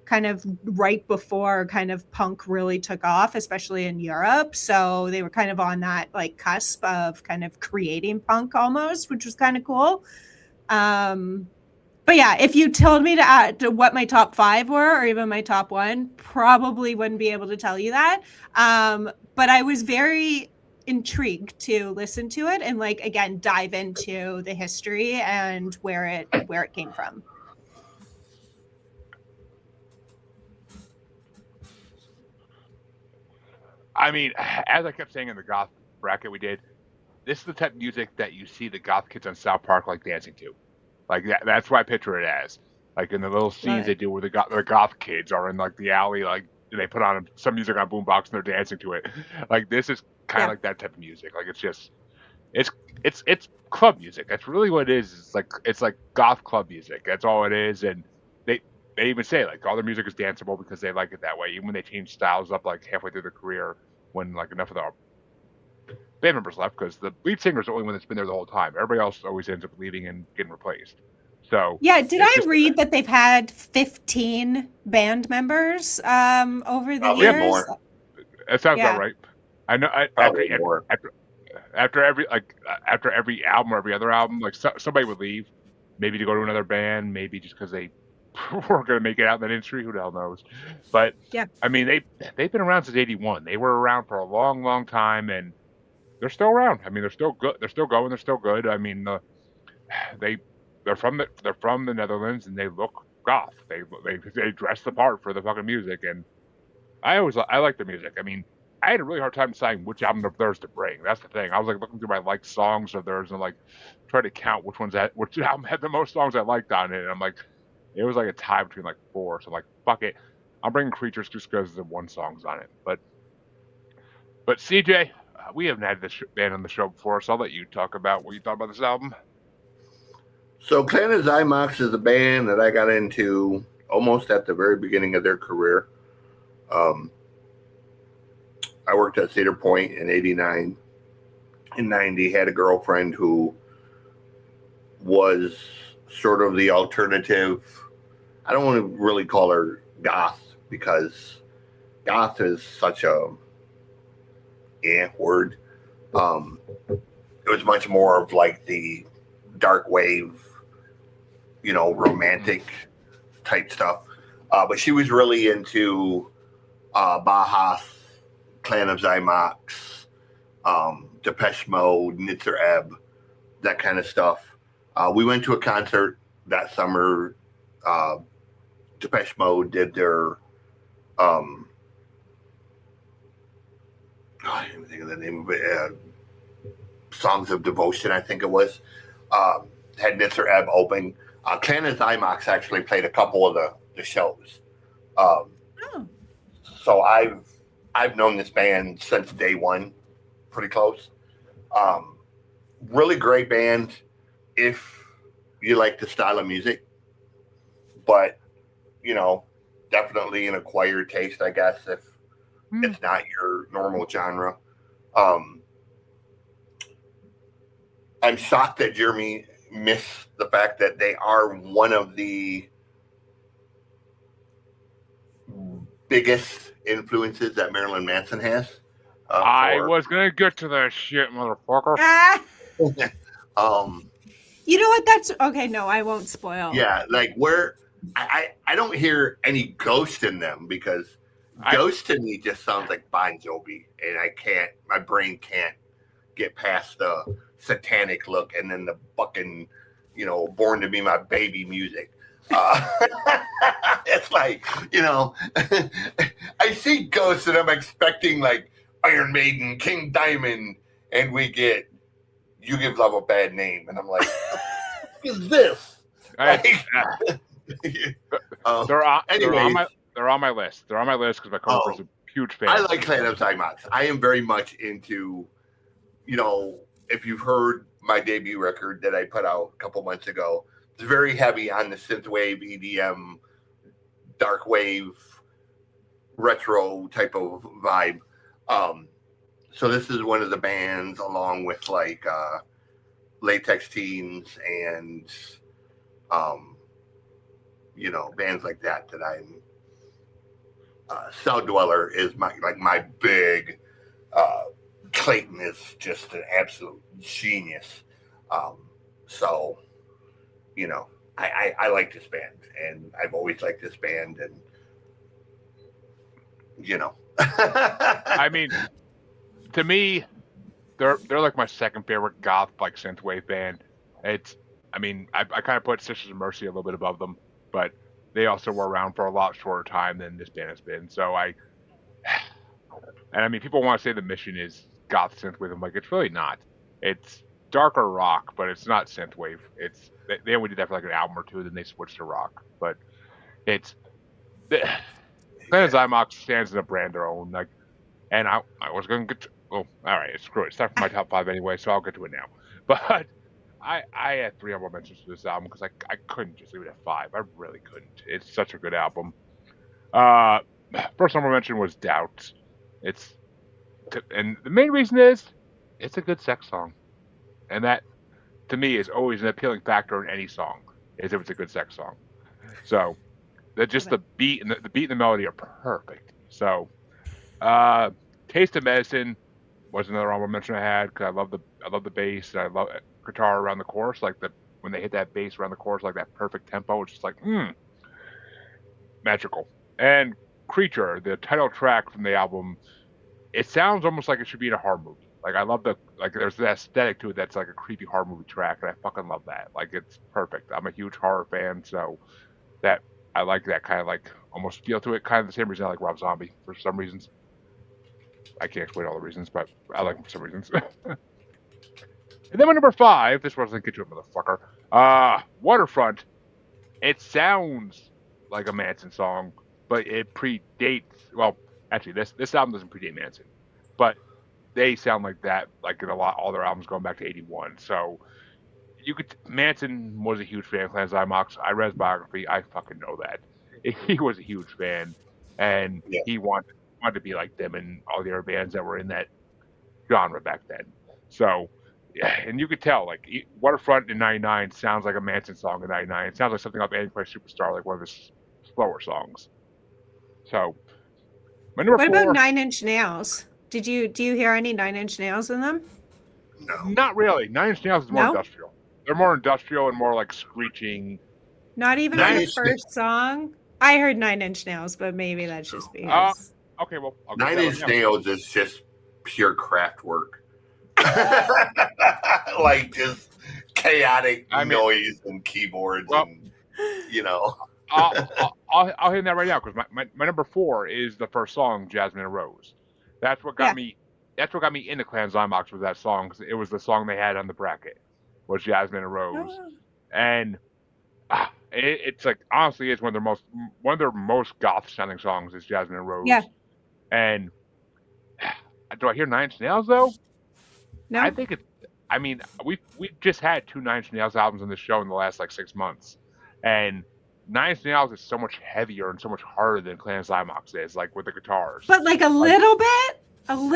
kind of right before kind of punk really took off, especially in Europe. So they were kind of on that like cusp of kind of creating punk almost, which was kind of cool. But yeah, if you told me to add to what my top 5 were, or even my top 1, probably wouldn't be able to tell you that. But I was very intrigued to listen to it and like again dive into the history and where it came from.
I mean, as I kept saying in the goth bracket we did, this is the type of music that you see the goth kids on South Park like dancing to. Like that's what I picture it as. Like in the little scenes they do where the goth kids are in like the alley, like they put on some music on boombox and they're dancing to it. Like this is kind of like that type of music. Like it's club music. That's really what it is. It's like goth club music. That's all it is. And they even say like all their music is danceable because they like it that way. Even when they change styles up like halfway through their career, when like enough of the band members left, because the lead singer's the only one that's been there the whole time. Everybody else always ends up leaving and getting replaced. So
yeah, did I read that they've had 15 band members over the years?
More.
That sounds about right. I know. After every album or every other album, like somebody would leave, maybe to go to another band, maybe just because they weren't going to make it out in that industry. Who the hell knows? But yeah, I mean they've been around since '81. They were around for a long, long time, and they're still around. I mean, they're still good. They're still going. They're still good. I mean, they're from the Netherlands, and they look goth. They dress the part for the fucking music, and I like their music. I mean, I had a really hard time deciding which album of theirs to bring. That's the thing. I was like looking through my liked songs of theirs and like trying to count which album had the most songs I liked on it. And I'm like, it was like a tie between like 4. So I'm like, fuck it, I'm bringing Creatures just because the one song's on it. But CJ, we haven't had this band on the show before, so I'll let you talk about what you thought about this album.
So Clan of Xymox is a band that I got into almost at the very beginning of their career. I worked at Cedar Point in '89. In '90, had a girlfriend who was sort of the alternative. I don't want to really call her goth because goth is such a word. It was much more of like the dark wave, romantic type stuff. But she was really into Bajas, Clan of Xymox, Depeche Mode, Nitzer Ebb, that kind of stuff. We went to a concert that summer. Depeche Mode did their I can't even think of the name of it. Songs of Devotion, I think it was. Had Nitzer Ebb open. Clan of Xymox actually played a couple of the shows. So I've known this band since day one, pretty close. Really great band if you like the style of music, but definitely an acquired taste, I guess, if it's not your normal genre. I'm shocked that Jeremy missed the fact that they are one of the biggest influences that Marilyn Manson has.
I was gonna get to that shit, motherfucker.
You know what? That's okay. No, I won't spoil.
Yeah, like I don't hear any ghost in them because ghost to me just sounds like Bon Jovi, and my brain can't get past the satanic look and then the fucking, Born to Be My Baby music. It's like, I see ghosts and I'm expecting like Iron Maiden, King Diamond, and we get You Give Love a Bad Name, and I'm like, what is this?
They're on my list. They're on my list because my coworker's a huge fan.
I like Clan of Xymox. I am very much into, if you've heard my debut record that I put out a couple months ago, it's very heavy on the synthwave, EDM, dark wave, retro type of vibe. So this is one of the bands, along with like Latex Teens and bands like that I'm. Cell Dweller is my big. Clayton is just an absolute genius. So, I like this band, and I've always liked this band, and
I mean, to me, they're like my second favorite goth like synthwave band. I kind of put Sisters of Mercy a little bit above them, but they also were around for a lot shorter time than this band has been. So people want to say the Mission is goth synthwave. I'm like, it's really not. It's darker rock, but it's not synthwave. They only did that for like an album or two, then they switched to rock. But it's Clan of Xymox stands in a brand their own. Like, and I was going to get. All right, screw it. It's not for my top 5 anyway, so I'll get to it now. But I had 3 honorable mentions for this album because I couldn't just leave it at 5. I really couldn't. It's such a good album. First honorable mention was Doubt. And the main reason is it's a good sex song, and that to me is always an appealing factor in any song, is if it's a good sex song. So the beat and the melody are perfect. So Taste of Medicine was another honorable mention I had because I love the bass, and I love guitar around the chorus, like when they hit that bass around the chorus, like that perfect tempo. It's just like magical. And Creature, the title track from the album, it sounds almost like it should be in a horror movie. Like, I love there's the aesthetic to it that's like a creepy horror movie track, and I fucking love that. Like, it's perfect. I'm a huge horror fan, so that I like that kind of like almost feel to it. Kind of the same reason I like Rob Zombie for some reasons. I can't explain all the reasons, but I like him for some reasons. And then my number 5, this one doesn't get you a motherfucker. Waterfront. It sounds like a Manson song, but it predates. Well, actually, this album doesn't predate Manson, but they sound like that, like in all their albums going back to '81. So Manson was a huge fan of Clan Xymox. I read his biography. I fucking know that he was a huge fan, and he wanted to be like them and all the other bands that were in that genre back then. So. Yeah, and you could tell, like, Waterfront in '99 sounds like a Manson song in '99. It sounds like something off Antichrist Superstar, like one of his slower songs. So, my number 4.
What about 9 Inch Nails? Do you hear any 9 Inch Nails in them?
No,
not really. 9 Inch Nails is more industrial. They're more industrial and more like screeching.
Not even on the first song. I heard 9 Inch Nails, but maybe that's just because.
Okay, well,
9 Inch Nails is just pure craft work. Like just chaotic noise and keyboards, and
I'll hit that right now because my number 4 is the first song, Jasmine and Rose. That's what got me. That's what got me into Clan Xymox, was that song, because it was the song they had on the bracket, was Jasmine and Rose, and it's like, honestly, it's one of their most goth sounding songs is Jasmine and Rose. Yeah. And do I hear 9 Inch Nails though? No. I think we've just had 2 9 Inch Nails albums on this show in the last like 6 months, and 9 Inch Nails is so much heavier and so much harder than Clan Xymox is, like with the guitars.
But like a little bit of 9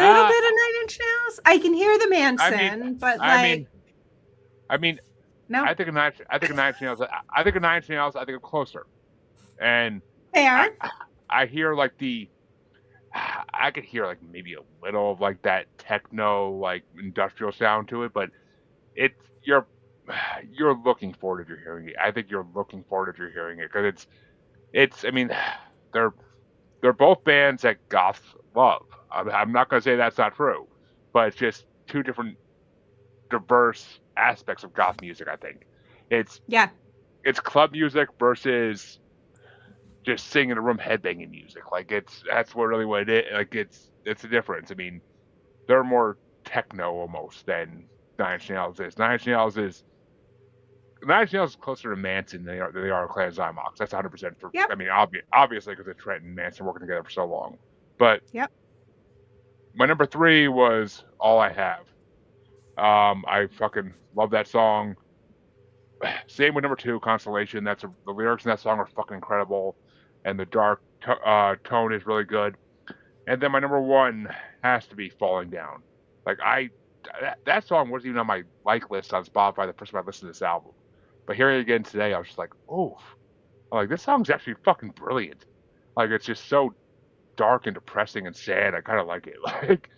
Inch Nails. I can hear the Manson, but like.
No. I think of 9 Inch Nails. I think of 9 Inch Nails. I think of Closer, and
fair.
I hear like I could hear like maybe a little of like that techno, like industrial sound to it, but you're looking forward if you're hearing it. I think you're looking forward if you're hearing it, because it's. I mean, they're both bands that goths love. I'm not going to say that's not true, but it's just 2 different diverse aspects of goth music. I think it's club music versus just singing in a room headbanging music. Like that's what it is. Like it's a difference. I mean, they're more techno almost than Nine Inch Nails is. Nine Inch Nails is closer to Manson than they are Clan Xymox. That's 100% for.
Yep.
I mean, obviously because of Trent and Manson working together for so long. But
Yep.
my number 3 was All I Have. I fucking love that song. Same with number 2, Constellation. The lyrics in that song are fucking incredible, and the dark tone is really good. And then my number 1 has to be Falling Down. Like that song wasn't even on my like list on Spotify the first time I listened to this album. But hearing it again today, I was just like, oof. I'm like, this song's actually fucking brilliant. Like, it's just so dark and depressing and sad. I kind of like it. Like,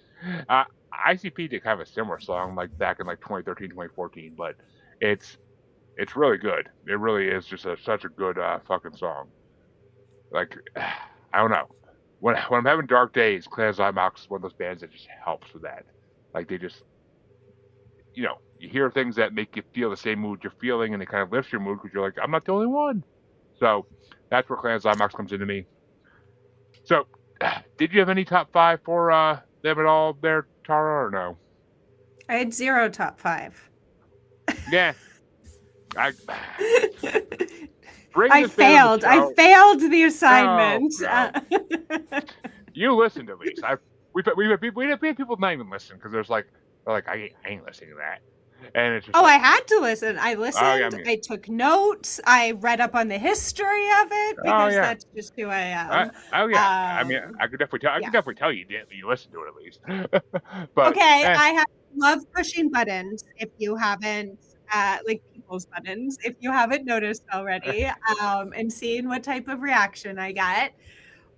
ICP did kind of a similar song, like back in like 2013, 2014, but it's really good. It really is just such a good fucking song. Like, I don't know. When I'm having dark days, Clan Xymox is one of those bands that just helps with that. Like, they just, you hear things that make you feel the same mood you're feeling, and it kind of lifts your mood because you're like, I'm not the only one. So that's where Clan Xymox comes into me. So, did you have any top 5 for them at all there, Tara, or no?
I had 0 top 5.
Yeah. I
failed. I failed the assignment.
No. You listened at least. We had people not even listen because they're like I ain't listening to that. And it's just
I had to listen. I listened.
Oh, yeah,
I took notes. I read up on the history of it because that's just who I am.
I mean, I could definitely tell. I could definitely tell you did. You listened to it at least. But
okay, I love pushing buttons. If you haven't, like people's buttons, if you haven't noticed already, and seeing what type of reaction I get.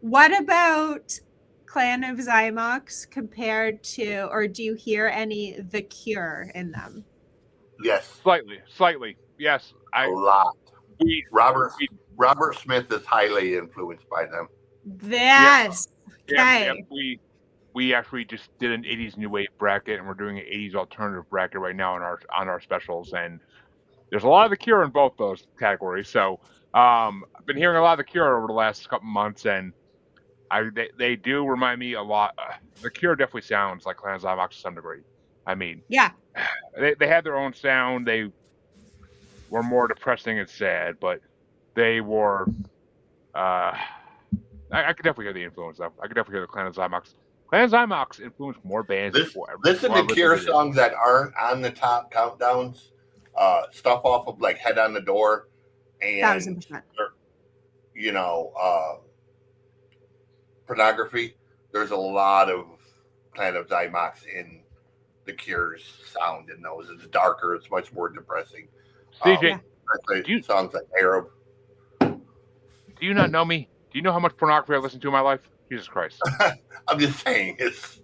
What about Clan of Xymox compared to, or do you hear any The Cure in them?
Yes.
Slightly. Yes.
A lot. Robert Smith is highly influenced by them.
Yes.
Yeah. Okay. We actually just did an 80s new wave bracket, and we're doing an 80s alternative bracket right now on our specials, and there's a lot of The Cure in both those categories. So I've been hearing a lot of The Cure over the last couple months, and they do remind me a lot. The Cure definitely sounds like Clan Xymox to some degree. I mean,
yeah,
they had their own sound. They were more depressing and sad, but they were. I could definitely hear the influence, though. I could definitely hear the Clan of Xymox. Clan of Xymox influenced more bands.
Listen to Cure songs that aren't on the top countdowns. Stuff off of like Head on the Door, and
1000%.
Pornography. There's a lot of Clan of Xymox in the Cure's sound in those. It's darker. It's much more depressing.
CJ,
songs like Arab.
Do you not know me? Do you know how much pornography I listened to in my life? Jesus Christ.
I'm just saying. It's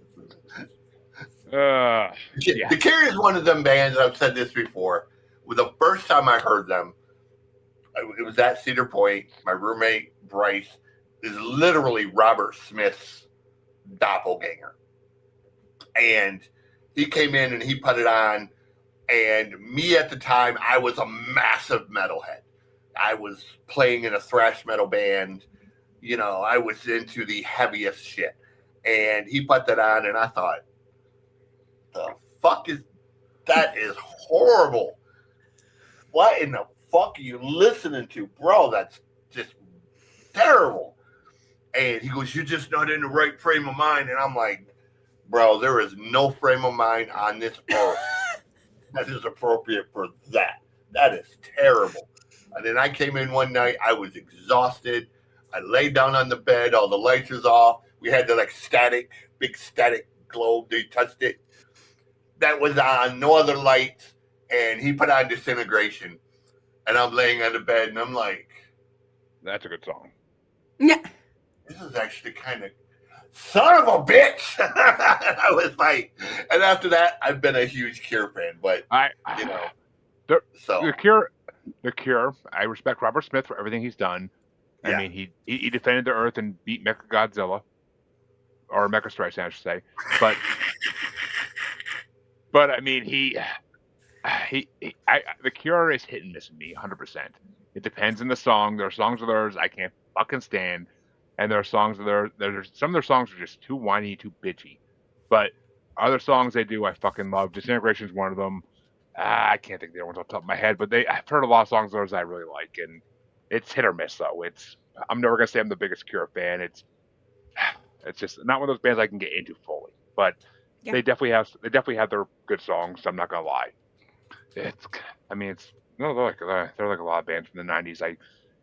The
Cure is one of them bands. I've said this before. The first time I heard them, it was at Cedar Point. My roommate Bryce is literally Robert Smith's doppelganger, and he came in and he put it on. And me at the time, I was a massive metalhead. I was playing in a thrash metal band. I was into the heaviest shit. And he put that on, and I thought, the fuck that is horrible. What in the fuck are you listening to? Bro, that's just terrible. And he goes, you're just not in the right frame of mind. And I'm like, bro, there is no frame of mind on this earth that is appropriate for that. That is terrible. And then I came in one night, I was exhausted. I laid down on the bed, all the lights was off. We had the big static globe. They touched it. That was on, no other lights. And he put on Disintegration. And I'm laying on the bed and I'm like,
that's a good song.
Yeah.
This is actually kind of, son of a bitch. I was like, and after that, I've been a huge Cure fan. But,
The Cure, I respect Robert Smith for everything he's done. I mean, he defended the Earth and beat Mechagodzilla. Or Mecha Strikes, I should say. But I mean, the Cure is hit and miss with me 100%. It depends on the song. There are songs of theirs I can't fucking stand, and there are songs of theirs. Some of their songs are just too whiny, too bitchy. But Other songs they do, I fucking love. Disintegration is one of them. I can't think of the other ones off the top of my head, but I've heard a lot of songs of theirs I really like, and it's hit or miss though. I'm never gonna say I'm the biggest Cure fan. It's just not one of those bands I can get into fully, but
Yeah.
they definitely have their good songs. I'm not gonna lie. It's I mean it's no they're like a lot of bands from the '90s. I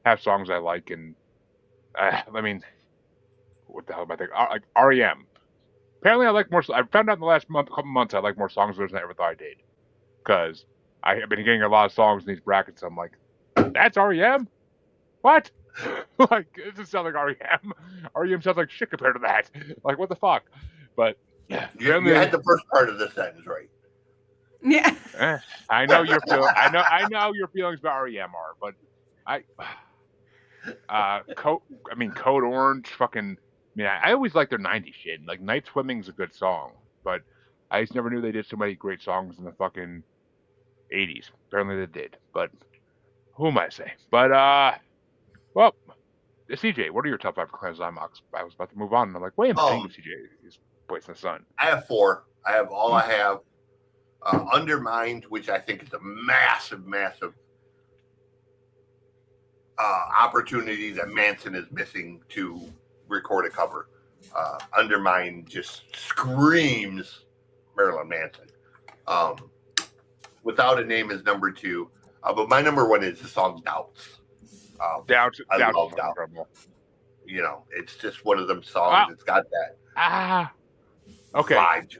have songs I like, and I mean what the hell am I thinking? Like REM. Apparently, I like more. I found out in the last couple months I like more songs than I ever thought I did. Because I have been getting a lot of songs in these brackets. I'm like, that's REM? What? Like, it doesn't sound like REM. REM sounds like shit compared to that. Like, what the fuck? But yeah,
you had the first part of the sentence right.
Yeah.
I know your I know your feelings about REM are, but Code Orange, fucking. I always liked their '90s shit. Like, Night Swimming's a good song, but I just never knew they did so many great songs in the fucking '80s. Apparently they did, but who am I to say? But well, CJ, what are your top 5 for Xymox? I was about to move on, and I'm like, wait a minute, I think CJ is Place in the Sun.
I have 4. I have all I have. Undermined, which I think is a massive opportunity that Manson is missing to record a cover. Undermined just screams Marilyn Manson. Without a Name is number 2, but my number 1 is the song Doubts.
Doubts.
I love Doubts. You know, it's just one of them songs. It's got that
okay
vibe.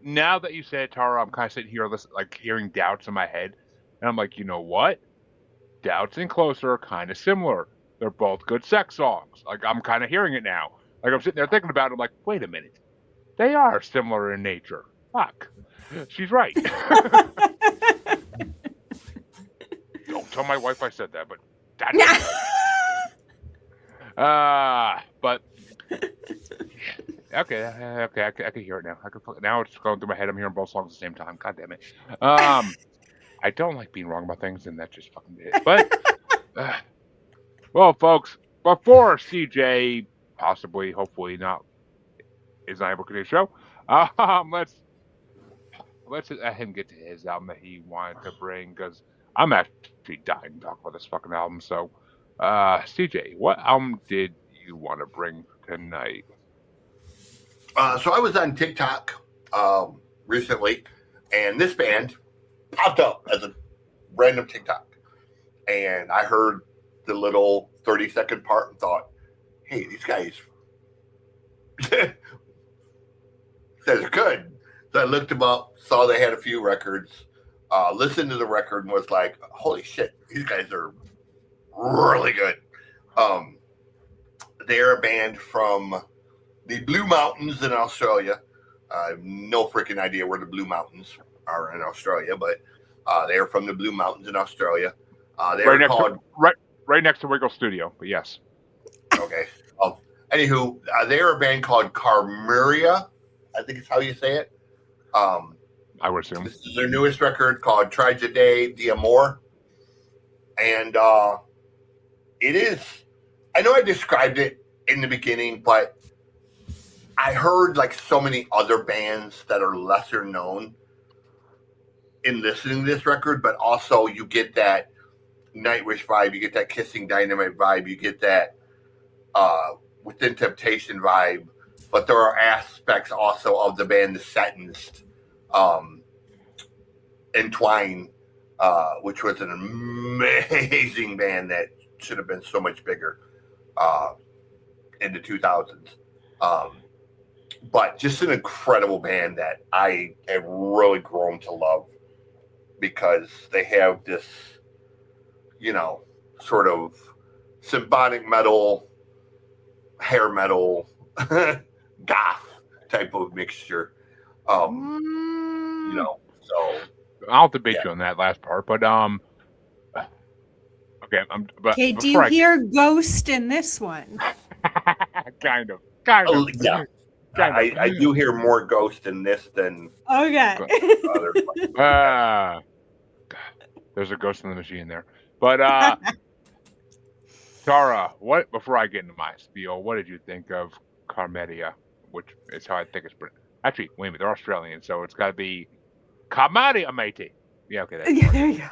Now that you say it, Tara, I'm kind of sitting here hearing Doubts in my head, and I'm like, you know what? Doubts and Closer are kind of similar. They're both good sex songs. Like, I'm kind of hearing it now. Like, I'm sitting there thinking about it. I'm like, wait a minute. They are similar in nature. Fuck. She's right. Don't tell my wife I said that, but that's but okay, I can hear it now. Now it's going through my head. I'm hearing both songs at the same time. God damn it. I don't like being wrong about things, and that just fucking did it. But well, folks, before CJ possibly, hopefully not, is not able to do the show, let's let him get to his album that he wanted to bring, because I'm actually dying to talk about this fucking album. So, CJ, what album did you want to bring tonight?
So I was on TikTok recently, and this band popped up as a random TikTok, and I heard the little 30-second part and thought, hey, these guys said they're good. So I looked them up, saw they had a few records, listened to the record, and was like, holy shit, these guys are really good. They're a band from the Blue Mountains in Australia. I have no freaking idea where the Blue Mountains are in Australia, but they are from the Blue Mountains in Australia.
Right next to Wiggle Studio, but yes.
Okay. Anywho, they're a band called Carmuria. I think it's how you say it.
I would assume.
This is their newest record called Tragedie D'amour. And it is, I know I described it in the beginning, but I heard like so many other bands that are lesser known in listening to this record, but also you get that Nightwish vibe, you get that Kissing Dynamite vibe, you get that Within Temptation vibe, but there are aspects also of the band The Sentenced, Entwine, which was an amazing band that should have been so much bigger in the 2000s. But just an incredible band that I have really grown to love, because they have this, you know, sort of symphonic metal, hair metal, goth type of mixture. You know, so
I'll debate you on that last part, but okay,
do you hear Ghost in this one?
kind of.
Yeah. I do hear more Ghost in this than
okay.
There's a ghost in the machine there. But Tara, before I get into my spiel, what did you think of Carmedia, which is how I think it's Actually, wait a minute, they're Australian, so it's got to be Kamari Amati. Yeah, okay, that's
Yeah, there you go.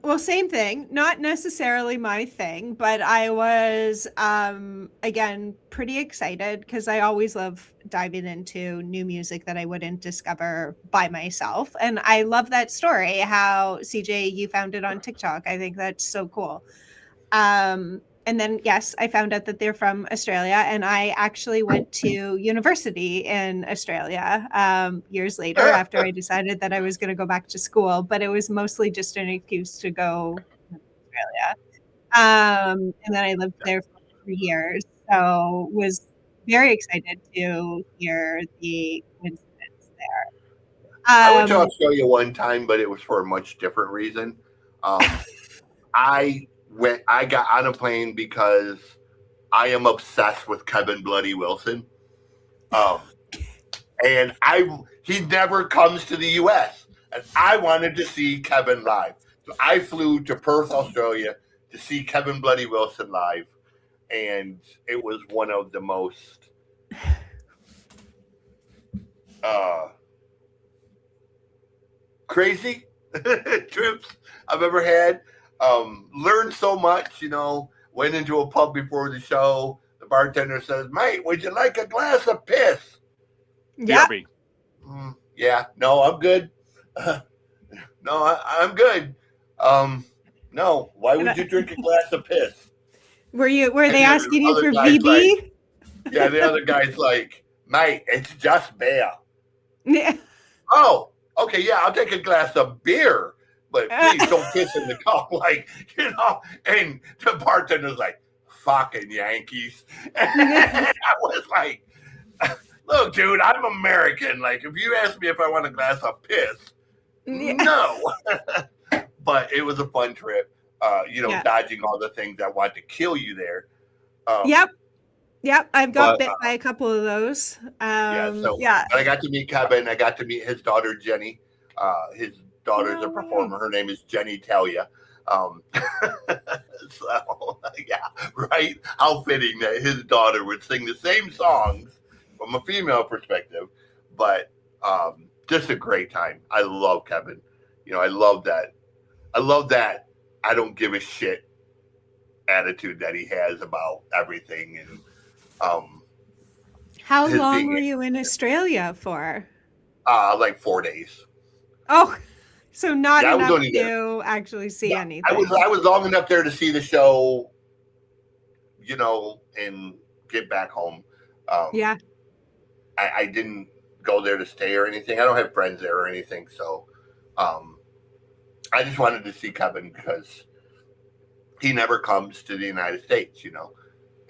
Well, same thing. Not necessarily my thing, but I was again pretty excited because I always love diving into new music that I wouldn't discover by myself. And I love that story, how CJ, you found it on TikTok. I think that's so cool. And then, yes, I found out that they're from Australia, and I actually went to university in Australia years later after I decided that I was going to go back to school. But it was mostly just an excuse to go to Australia. And then I lived there for 3 years, so was very excited to hear the coincidence there.
I went to Australia one time, but it was for a much different reason. I got on a plane because I am obsessed with Kevin Bloody Wilson. And he never comes to the US. And I wanted to see Kevin live. So I flew to Perth, Australia to see Kevin Bloody Wilson live. And it was one of the most crazy trips I've ever had. Learned so much, went into a pub before the show. The bartender says, "Mate, would you like a glass of piss?"
Yeah.
Yeah, no, I'm good. No, I'm good. No, why would you drink a glass of piss?
Were they asking you for VB?
Like, yeah, the other guy's like, "Mate, it's just beer."
Yeah.
Oh, okay, yeah, I'll take a glass of beer, but please don't piss in the cup, And the bartender's like, "Fucking Yankees." And I was like, "Look, dude, I'm American. Like, if you ask me if I want a glass of piss, no." But it was a fun trip. Dodging all the things that want to kill you there.
Yep. I've got bit by a couple of those.
But I got to meet Kevin. I got to meet his daughter, Jenny. His daughter's a performer. Her name is Jenny Talia. So, yeah, right? How fitting that his daughter would sing the same songs from a female perspective. But just a great time. I love Kevin. I love that. I don't give a shit attitude that he has about everything. And
how long were you in Australia for?
Like 4 days.
Oh, so not enough to actually see anything.
I was long enough there to see the show, and get back home. I didn't go there to stay or anything. I don't have friends there or anything, so I just wanted to see Kevin because he never comes to the United States,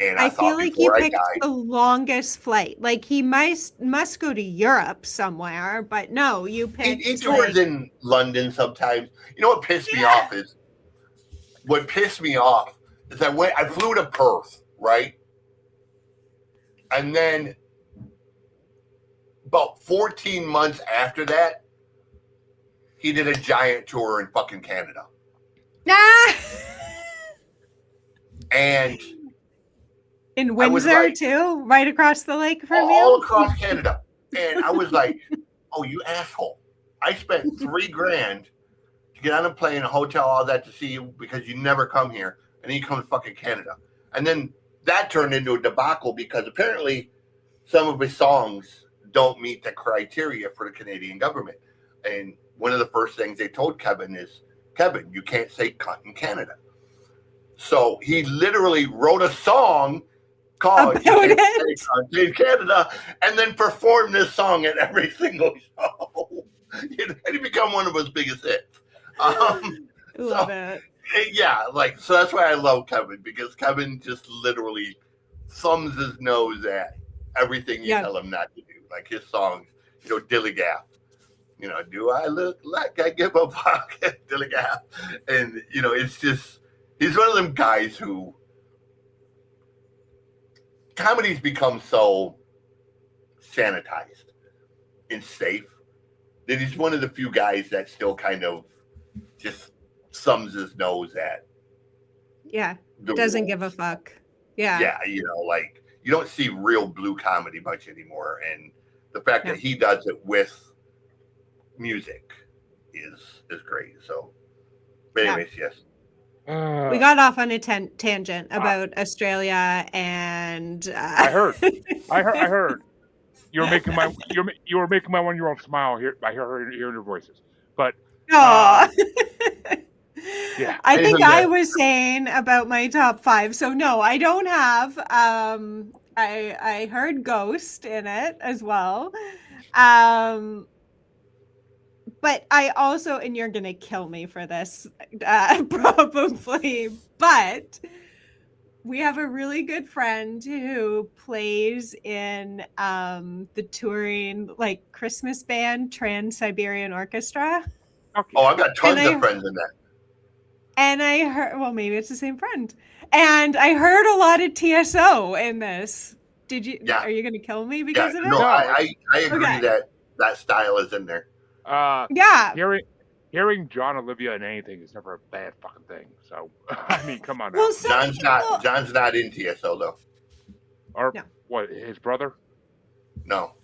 And
I feel like you picked the longest flight. Like he must go to Europe somewhere, but no, you picked.
He tours in London sometimes. You know what pissed me off is I flew to Perth, right? And then about 14 months after that, he did a giant tour in fucking Canada. And
in Windsor too, right across the lake from you?
All across Canada. And I was like, "Oh, you asshole. I spent $3,000 to get on a plane, a hotel, all that to see you because you never come here. And then you come to fucking Canada." And then that turned into a debacle because apparently some of his songs don't meet the criteria for the Canadian government. And one of the first things they told Kevin is, "Kevin, you can't say cunt in Canada." So he literally wrote a song called "You Can't Say Cunt in Canada" and then performed this song at every single show. And he become one of his biggest hits.
Love it.
Yeah, so that's why I love Kevin, because Kevin just literally thumbs his nose at everything you tell him not to do. Like his songs, Dilligaff. Do I look like I give a fuck? Dilligaff. And, it's just, he's one of them guys who comedy's become so sanitized and safe that he's one of the few guys that still kind of just thumbs his nose at.
Yeah. Doesn't give a fuck. Yeah.
Yeah. you don't see real blue comedy much anymore. And the fact that he does it with music is great. So, but anyways, yes.
We got off on a tangent about Australia, and
I heard. You were making my 1-year-old smile here by hearing your voices. But
yeah,
I
think I was saying about my top 5. So no, I don't have. I heard Ghost in it as well. But I also, and you're gonna kill me for this, probably, but we have a really good friend who plays in the touring like Christmas band Trans-Siberian Orchestra.
Okay. Oh, I've got tons of friends in that.
And I heard, well, maybe it's the same friend. And I heard a lot of TSO in this. Did you? Yeah. Are you going to kill me because of it?
No, I agree that style is in there.
Yeah.
Hearing John Olivia in anything is never a bad fucking thing. So I mean, come on now.
Well, John's not in TSO though.
Or what? His brother?
No.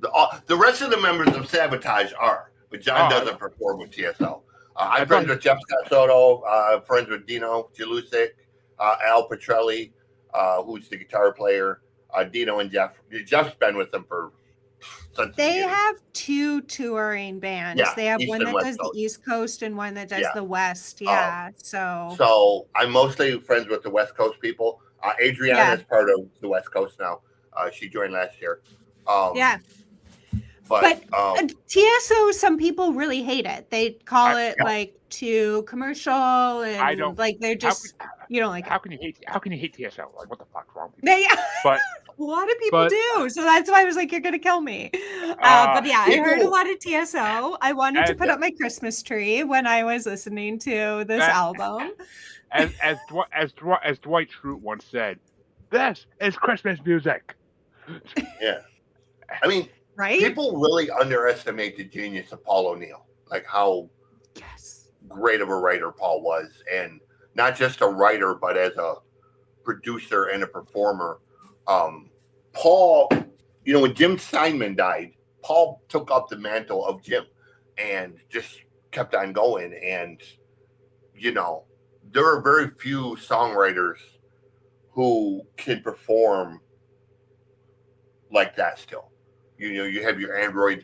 The rest of the members of Sabotage are, but John doesn't perform with TSO. I'm friends with Jeff Soto. Friends with Dino Jalusic, Al Petrelli, who's the guitar player. Dino and Jeff. Jeff's been with them for.
They have 2 touring bands. Yeah, they have East one that does the East Coast and one that does the West. Yeah.
So I'm mostly friends with the West Coast people. Adriana is part of the West Coast now. She joined last year. But
TSO, some people really hate it. They call it like too commercial, and I don't like. They're just you don't like.
How can you hate TSO? Like, what the fuck's wrong?
But a lot of people do, so that's why I was like, "You're gonna kill me." But yeah, I heard a lot of TSO. I wanted to put up my Christmas tree when I was listening to this album.
As Dwight Schrute once said, "This is Christmas music."
Yeah, I mean.
Right?
People really underestimate the genius of Paul O'Neill, like how great of a writer Paul was, and not just a writer, but as a producer and a performer. Paul, when Jim Steinman died, Paul took up the mantle of Jim and just kept on going. And, there are very few songwriters who can perform like that still. You have your Andrew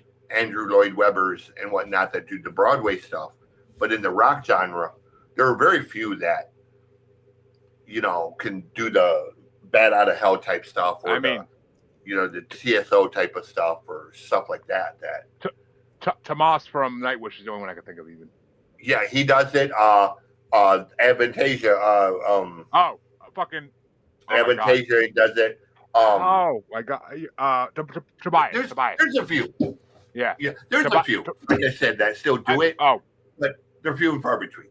Lloyd Webbers and whatnot that do the Broadway stuff, but in the rock genre, there are very few that can do the Bat Out of Hell type stuff, or the TSO type of stuff, or stuff like that.
Tomas from Nightwish is the only one I can think of even.
Yeah, he does it. Avantasia. Avantasia does it.
Oh my God! Tobias.
There's a few.
Yeah.
There's a few. Like I said, that still do it. But they're few and far between.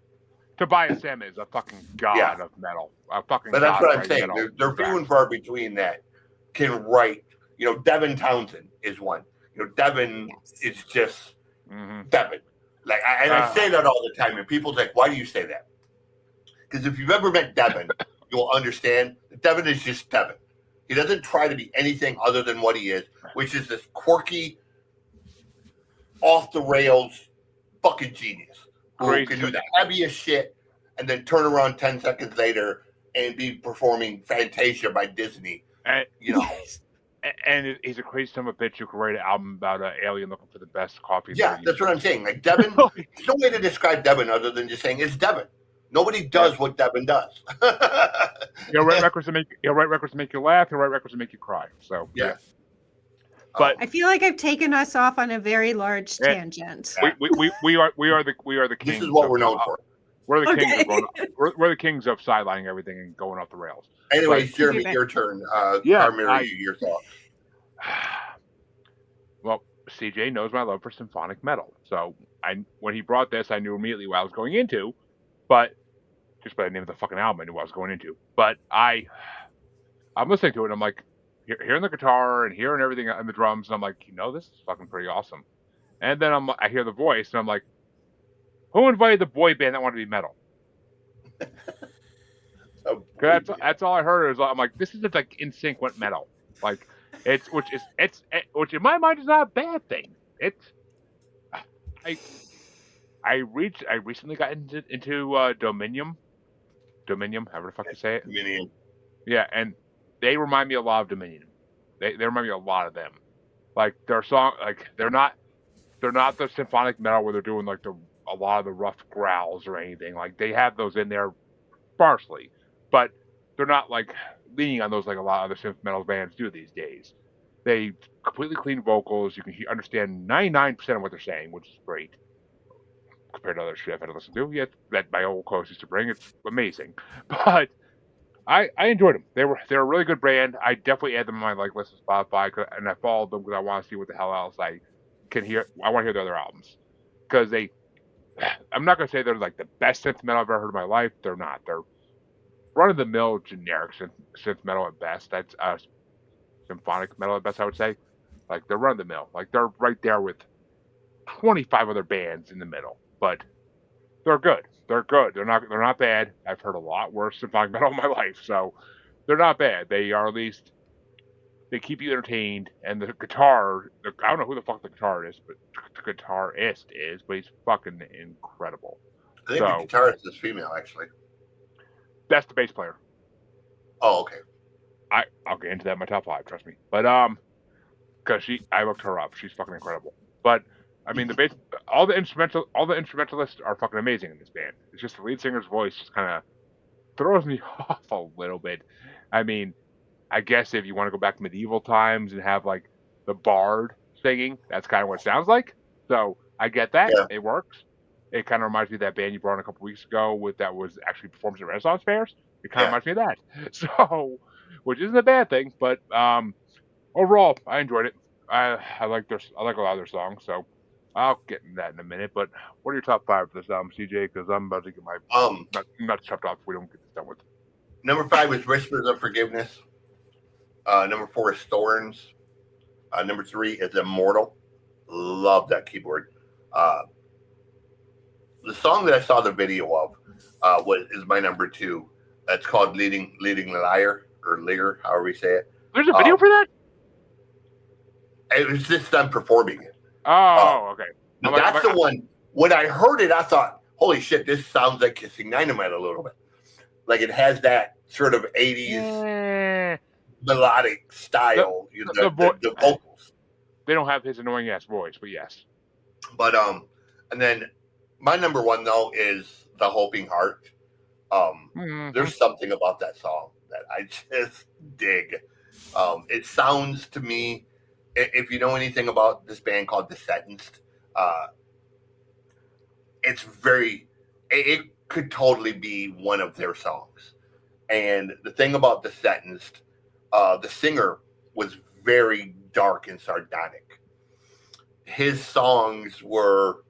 Tobias Sam is a fucking god of metal. But
that's what I'm saying. They're few and far between that can write. Devin Townsend is one. Devin is just Devin. Like, I say that all the time, and people's like, "Why do you say that?" Because if you've ever met Devin, you'll understand that Devin is just Devin. He doesn't try to be anything other than what he is, which is this quirky, off-the-rails fucking genius who can do the heaviest shit and then turn around 10 seconds later and be performing Fantasia by Disney.
And he's a crazy son of a bitch who can write an album about an alien looking for the best coffee.
Yeah, that's what I'm saying. Like, Devin, there's no way to describe Devin other than just saying it's Devin. Nobody does what Devin does.
He'll write records to make you laugh. He'll write records to make you cry. So
yeah.
But
I feel like I've taken us off on a very large tangent.
We are the kings.
This is what we're known for.
We're the kings. We're the kings of sidelining everything and going off the rails.
Anyways, Jeremy, your turn. Your thoughts.
Well, CJ knows my love for symphonic metal, so when he brought this, I knew immediately what I was going into. But just by the name of the fucking album, I knew what I was going into. But I'm listening to it, and I'm like, hearing the guitar and hearing everything and the drums, and I'm like, this is fucking pretty awesome. And then I hear the voice, and I'm like, who invited the boy band that wanted to be metal? That's all I heard. I'm like, this is like in sync with metal. Like which in my mind is not a bad thing. It's I I recently got into Dominion, however the fuck you say it.
Dominion.
Yeah, and they remind me a lot of Dominion. They remind me a lot of them. Like their song, like they're not the symphonic metal where they're doing like a lot of the rough growls or anything. Like they have those in there sparsely, but they're not like leaning on those like a lot of other synth metal bands do these days. They completely clean vocals. You can understand 99% of what they're saying, which is great compared to other shit I've had to listen to. Yeah, that my old co used to bring. It's amazing, but I enjoyed them. They're a really good band. I definitely add them on my like list of Spotify, and I followed them because I want to see what the hell else I can hear. I want to hear their other albums because they. I'm not gonna say they're like the best synth metal I've ever heard in my life. They're not. They're run of the mill generic synth metal at best. That's symphonic metal at best, I would say. Like they're run of the mill. Like they're right there with 25 other bands in the middle, but they're good. They're good. They're not bad. I've heard a lot worse symphonic metal in my life, so they're not bad. They are at least they keep you entertained. And the guitar, I don't know who the fuck the guitarist is, but the guitarist is, but he's fucking incredible.
I think the guitarist is female, actually.
That's the bass player.
Oh, okay.
I'll get into that in my top 5, trust me. But because I looked her up, she's fucking incredible. But I mean, all the instrumentalists are fucking amazing in this band. It's just the lead singer's voice just kind of throws me off a little bit. I mean, I guess if you want to go back to medieval times and have like the bard singing, that's kind of what it sounds like. So I get that. Yeah. It works. It kind of reminds me of that band you brought in a couple weeks ago that was actually performing at Renaissance fairs. It kind of reminds me of that. So, which isn't a bad thing, but overall, I enjoyed it. I like a lot of their songs, so I'll get into that in a minute. But what are your top 5 for this album, CJ? Because I'm about to get my nuts chopped off if we don't get this done with.
Number 5 is Whispers of Forgiveness. Number 4 is Thorns. Number 3 is Immortal. Love that keyboard. The song that I saw the video of is my number 2. That's called Leading Liar or Lear, however we say it.
There's a video for that?
It was just them performing it.
Oh, okay.
That's the one. When I heard it, I thought, holy shit, this sounds like Kissing Dynamite a little bit. Like it has that sort of 80s melodic style, the vocals.
They don't have his annoying ass voice, but yes.
But and then my number 1 though is The Hoping Heart. There's something about that song that I just dig. It sounds to me, if you know anything about this band called The Sentenced, it could totally be one of their songs. And the thing about The Sentenced, the singer was very dark and sardonic. His songs were,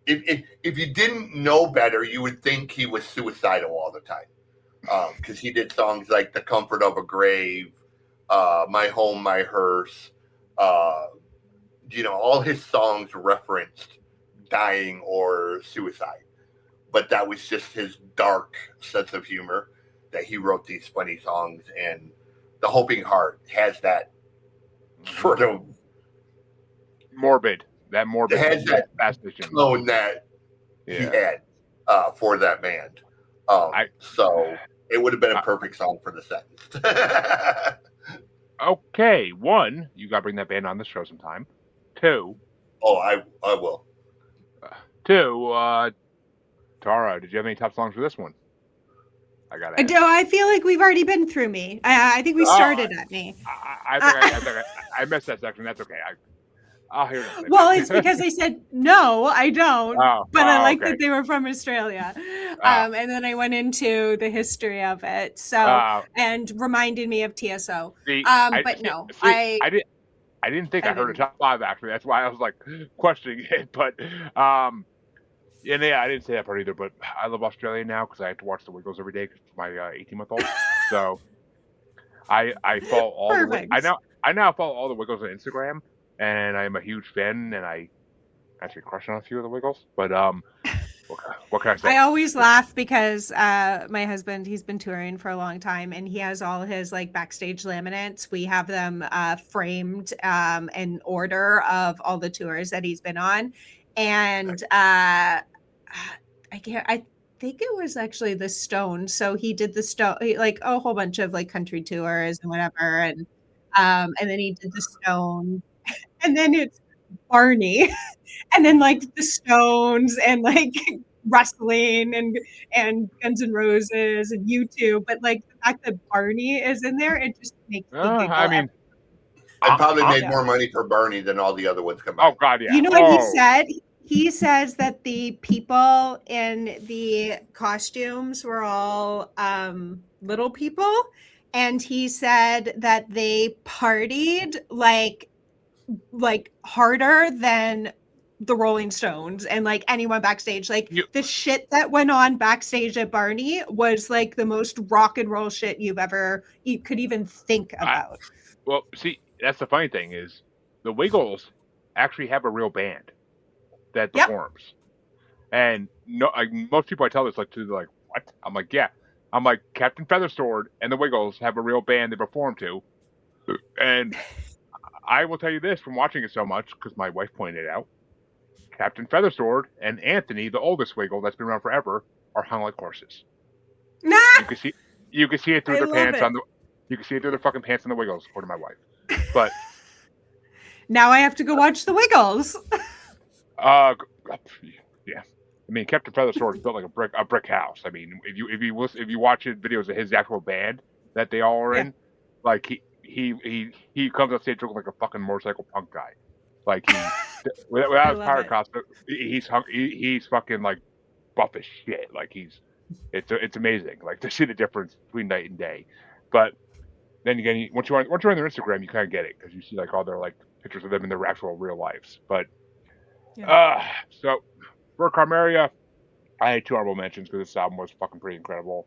if you didn't know better, you would think he was suicidal all the time. Because he did songs like The Comfort of a Grave, My Home, My Hearse. All his songs referenced dying or suicide. But that was just his dark sense of humor that he wrote these funny songs. And The Hoping Heart has that sort of
morbid. That morbid.
It has that tone that he had for that band. So it would have been a perfect song for The Sentence.
Okay, 1, you got to bring that band on the show sometime. 2.
Oh, I will.
2, Tara, did you have any top songs for this one?
I feel like we've already been through me. I think we started at me.
I missed that section. That's okay. I'll hear it.
Well, it's because I said, no, I don't. But I like that they were from Australia. And then I went into the history of it. And reminded me of TSO. I
didn't think I heard a top 5, actually. That's why I was like questioning it. But I didn't say that part either. But I love Australia now because I have to watch the Wiggles every day for my 18-month-old. So I follow all I now follow all the Wiggles on Instagram. And I'm a huge fan, and I actually crush on a few of the Wiggles. But What can I say?
I always laugh because my husband, he's been touring for a long time, and he has all his like backstage laminates. We have them framed in order of all the tours that he's been on, and I think it was actually the Stones. So he did the Stone, like a whole bunch of like country tours and whatever, and then he did the Stones, and then it's Barney. And then like the Stones and like wrestling and Guns N' Roses and U2, but like the fact that Barney is in there, it just makes me giggle.
I mean,
I probably made more money for Bernie than all the other ones combined.
Oh God, yeah.
You know what he said? He says that the people in the costumes were all little people, and he said that they partied like harder than the Rolling Stones and like anyone backstage. Like the shit that went on backstage at Barney was like the most rock and roll shit you could even think about.
Well, see, that's the funny thing is the Wiggles actually have a real band that performs. And most people I tell this like what? I'm like, yeah. I'm like, Captain Feathersword and the Wiggles have a real band they perform to. And I will tell you this from watching it so much, because my wife pointed it out. Captain Feathersword and Anthony, the oldest Wiggle that's been around forever, are hung like horses.
Nah!
You can see it through their pants you can see it through their fucking pants on the Wiggles, according to my wife. But
now I have to go watch the Wiggles.
Yeah. I mean, Captain Feathersword is built like a brick house. I mean, if you watch videos of his actual band that they all are in, like he comes on stage looking like a fucking motorcycle punk guy. Like without his power costume, he's fucking like buff as shit. Like it's amazing. Like to see the difference between night and day. But then again, once you're on their Instagram, you kind of get it because you see like all their like pictures of them in their actual real lives. But so for Carmeria, I had 2 honorable mentions because this album was fucking pretty incredible.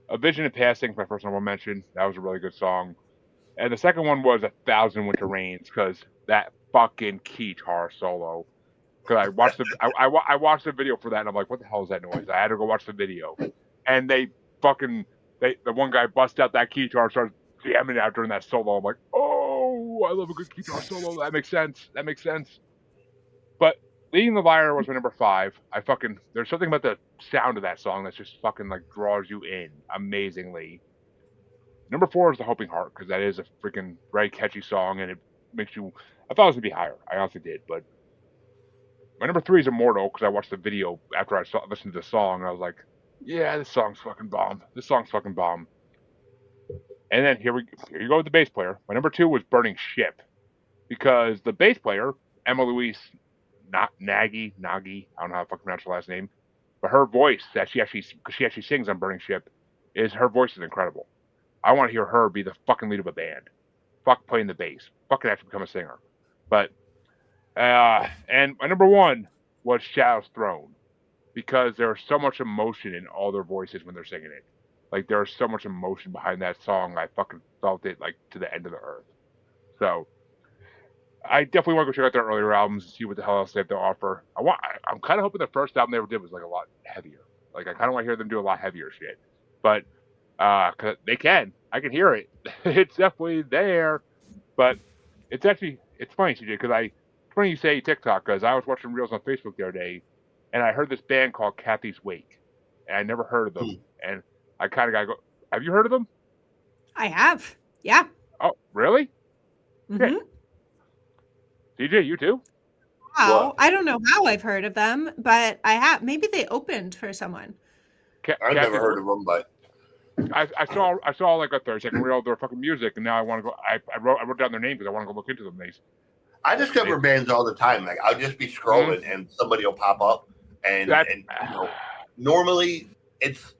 A Vision in Passing, my first honorable mention. That was a really good song. And the second one was 1,000 Winter Rains because that fucking guitar solo. Because I watched the video for that and I'm like, what the hell is that noise? I had to go watch the video, and the one guy bust out that guitar and started jamming out during that solo. I'm like, oh, I love a good guitar solo. That makes sense. But Leading the Lyre was my number 5. There's something about the sound of that song that just fucking like draws you in amazingly. Number 4 is The Hoping Heart, because that is a freaking very catchy song, and it makes you... I thought it was going to be higher. I honestly did, but... My number 3 is Immortal, because I watched the video after I listened to the song, and I was like, yeah, this song's fucking bomb. And then here you go with the bass player. My number 2 was Burning Ship, because the bass player, Emma Louise Nagy, I don't know how to fucking pronounce her last name, but her voice, because she actually sings on Burning Ship, her voice is incredible. I want to hear her be the fucking lead of a band. Fuck playing the bass. Fucking have to become a singer. But, and my number 1 was Shadow's Throne. Because there's so much emotion in all their voices when they're singing it. Like, there's so much emotion behind that song. I fucking felt it, like, to the end of the earth. So, I definitely want to go check out their earlier albums and see what the hell else they have to offer. I'm kind of hoping the first album they ever did was, like, a lot heavier. Like, I kind of want to hear them do a lot heavier shit. But, cause I can hear it. It's definitely there, but it's funny, CJ, because it's funny you say TikTok, because I was watching reels on Facebook the other day, and I heard this band called Kathy's Wake, and I never heard of them, and I kind of gotta go. Have you heard of them?
I have, yeah.
Oh, really?
Mm-hmm.
CJ, you too?
Wow, I don't know how I've heard of them, but I have. Maybe they opened for someone.
I've never heard of them, but
I saw like a 30-second reel of their fucking music, and now I want to go. I wrote down their name because I want to go look into them.
I discover bands all the time. Like I'll just be scrolling and somebody will pop up, and normally it's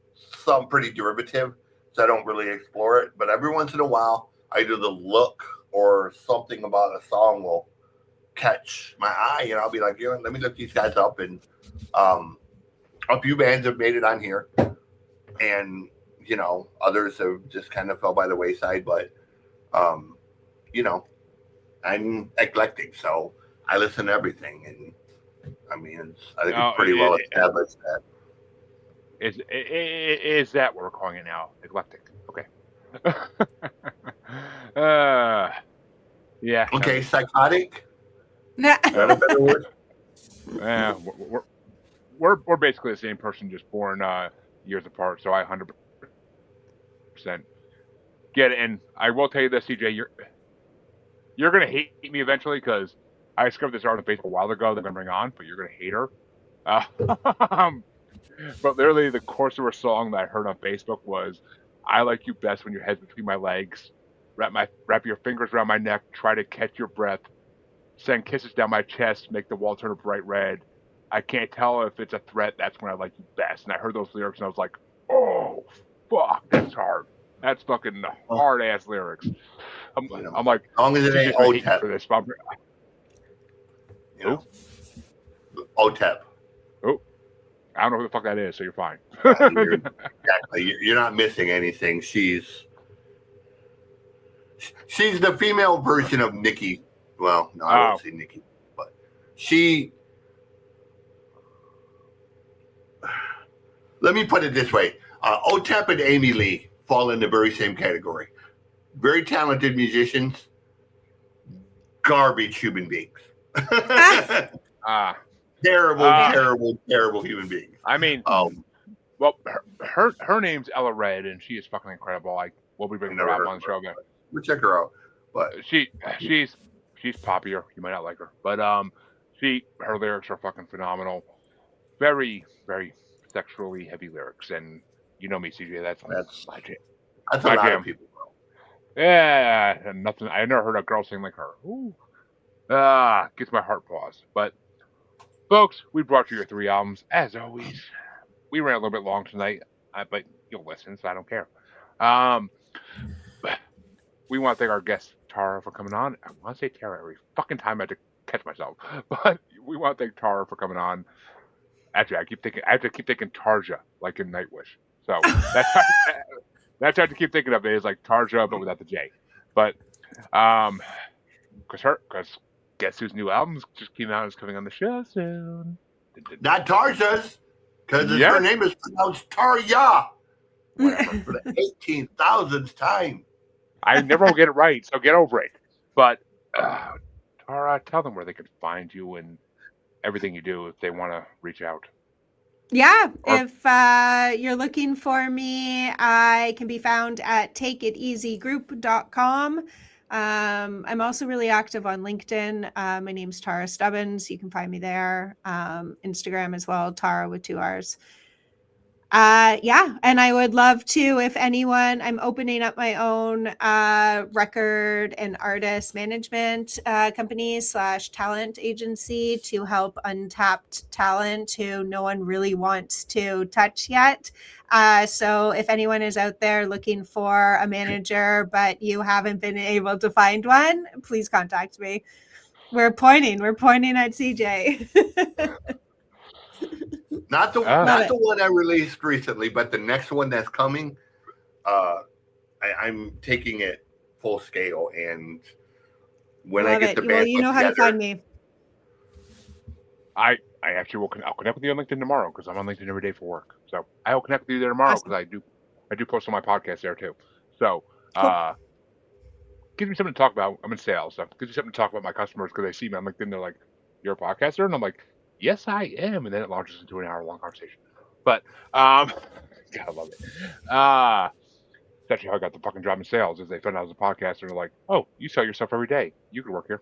some pretty derivative, so I don't really explore it. But every once in a while, either the look or something about a song will catch my eye, and I'll be like, let me look these guys up. And a few bands have made it on here, and others have just kind of fell by the wayside. But I'm eclectic, so I listen to everything. And I mean, I think it's pretty well established that.
Is that what we're calling it now? Eclectic. Okay. Yeah.
Okay, psychotic.
Nah.
Is that a better word?
Yeah, we're basically the same person, just born years apart. So I 100% get it. And I will tell you this, CJ, you're gonna hate me eventually because I discovered this artist on Facebook a while ago that I'm gonna bring on, but you're gonna hate her. But literally, the course of her song that I heard on Facebook was, "I like you best when your head's between my legs. Wrap your fingers around my neck. Try to catch your breath. Send kisses down my chest. Make the wall turn a bright red. I can't tell if it's a threat. That's when I like you best." And I heard those lyrics and I was like, "Oh, fuck, that's hard. That's fucking hard ass lyrics." I'm like,
as long as it ain't OTEP
for this.
OTEP.
Oh, I don't know who the fuck that is, so you're fine.
Exactly. You're not missing anything. She's the female version of Nikki. Well, no, I won't say Nikki, but she. Let me put it this way: OTEP and Amy Lee fall in the very same category. Very talented musicians, garbage human beings. Terrible human beings.
I mean, well, her name's Ella Red, and she is fucking incredible. We'll be bringing her up on the show again.
We'll check her out. But
she's poppier. You might not like her, but her lyrics are fucking phenomenal. Very, very sexually heavy lyrics, and you know me, CJ. That's my jam.
That's a lot of people, bro.
Yeah, nothing. I never heard a girl sing like her. Ooh. Gets my heart paused. But folks, we brought you your 3 albums as always. We ran a little bit long tonight, but you'll listen, so I don't care. We want to thank our guest Tarra for coming on. I want to say Tarra every fucking time I have to catch myself, but we want to thank Tarra for coming on. Actually, I have to keep thinking Tarja, like in Nightwish. So that's how I have to keep thinking of it, is like Tarja, but without the J. But because guess whose new album just came out, is coming on the show soon.
Not Tarja's, because her name is pronounced Tarja. Whatever, for the 18,000th time.
I never will get it right, so get over it. But Tarra, tell them where they could find you and everything you do if they want to reach out.
Yeah, if you're looking for me, I can be found at takeiteasygroup.com. I'm also really active on LinkedIn. My name's Tarra Stubbins. You can find me there. Instagram as well, Tarra with 2 R's. And I would love to, if anyone, I'm opening up my own record and artist management company / talent agency to help untapped talent who no one really wants to touch yet. So if anyone is out there looking for a manager, but you haven't been able to find one, please contact me. We're pointing at CJ.
Not the one I released recently, but the next one that's coming. I'm taking it full scale, and when I get the band,
well, you know how to find me.
I actually I'll connect with you on LinkedIn tomorrow, because I'm on LinkedIn every day for work. So I will connect with you there tomorrow, because I do post on my podcast there too. So cool. Gives me something to talk about. I'm in sales, so gives me something to talk about my customers, because they see me on LinkedIn. They're like, "You're a podcaster?" And I'm like, "Yes, I am." And then it launches into an hour-long conversation. But God, I love it. It's actually how I got the fucking job in sales, is they found out I was a podcaster, and they're like, "Oh, you sell your stuff every day. You could work here."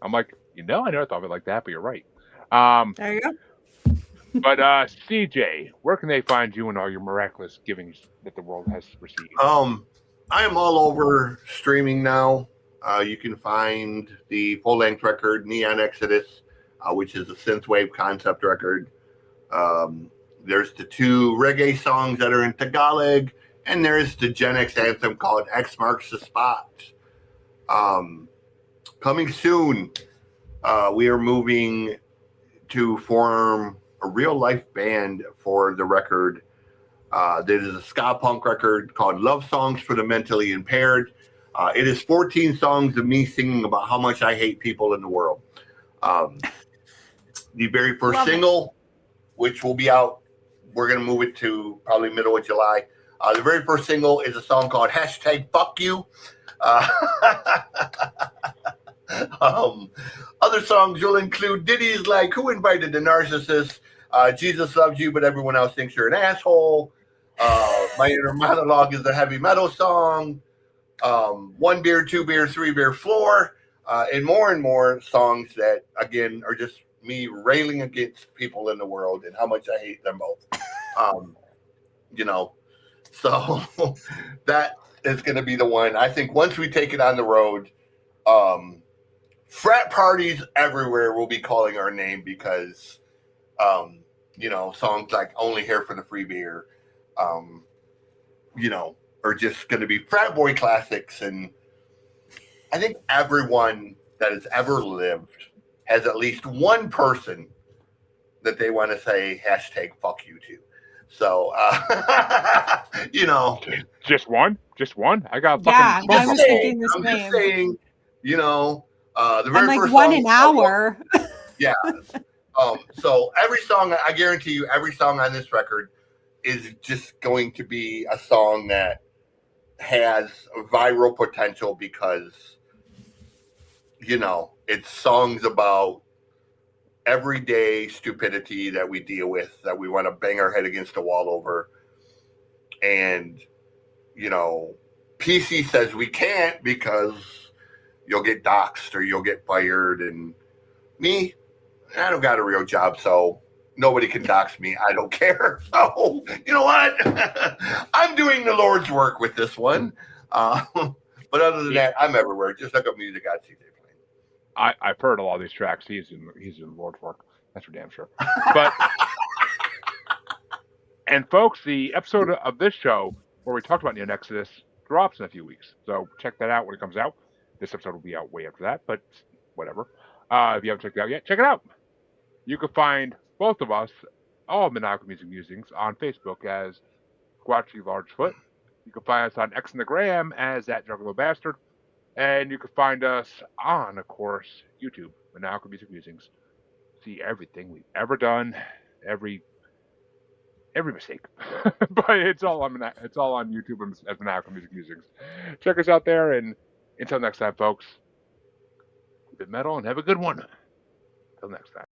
I'm like, I never thought of it like that, but you're right.
There you go.
But CJ, where can they find you and all your miraculous givings that the world has received?
I am all over streaming now. You can find the full-length record, Neon Exodus, which is a synthwave concept record. There's the 2 reggae songs that are in Tagalog, and there's the Gen X anthem called X Marks the Spot. Coming soon, we are moving to form a real-life band for the record. This is a ska punk record called Love Songs for the Mentally Impaired. It is 14 songs of me singing about how much I hate people in the world. the very first single, which will be out. We're going to move it to probably middle of July. The very first single is a song called #Fuck You. Other songs will include ditties like Who Invited the Narcissist, Jesus Loves You, but everyone else thinks you're an asshole. My Inner Monologue is a heavy metal song. 1 beer, 2 beer, 3 beer floor, and more songs that, again, are just me railing against people in the world and how much I hate them both. So that is going to be the one. I think once we take it on the road, frat parties everywhere will be calling our name because, songs like Only Here for the Free Beer, are just going to be frat boy classics. And I think everyone that has ever lived has at least one person that they want to say #fuck you to. So,
Just one? I got fucking.
Yeah, I was thinking the
I'm
same.
just saying, the very
I'm like
first
one
song,
an hour.
Yeah. So every song, I guarantee you, every song on this record is just going to be a song that has viral potential because, it's songs about everyday stupidity that we deal with, that we want to bang our head against the wall over. And, PC says we can't because you'll get doxxed or you'll get fired. And me, I don't got a real job, so nobody can dox me. I don't care. So, you know what? I'm doing the Lord's work with this one. But other than that, I'm everywhere. Just look up Music on CJ playing.
I've heard a lot of these tracks. He's in Lord's work. That's for damn sure. But and folks, the episode of this show where we talked about Neon Exodus drops in a few weeks. So check that out when it comes out. This episode will be out way after that, but whatever. If you haven't checked it out yet, check it out. You can find both of us, all Maniacal Music Musings, on Facebook as Squatchy Largefoot. You can find us on X and the Gram as @Juggalo Bastard. And you can find us on, of course, YouTube, Maniacal Music Musings. See everything we've ever done, every mistake, but it's all on YouTube as Maniacal Music Musings. Check us out there, and until next time, folks, keep it metal and have a good one. Until next time.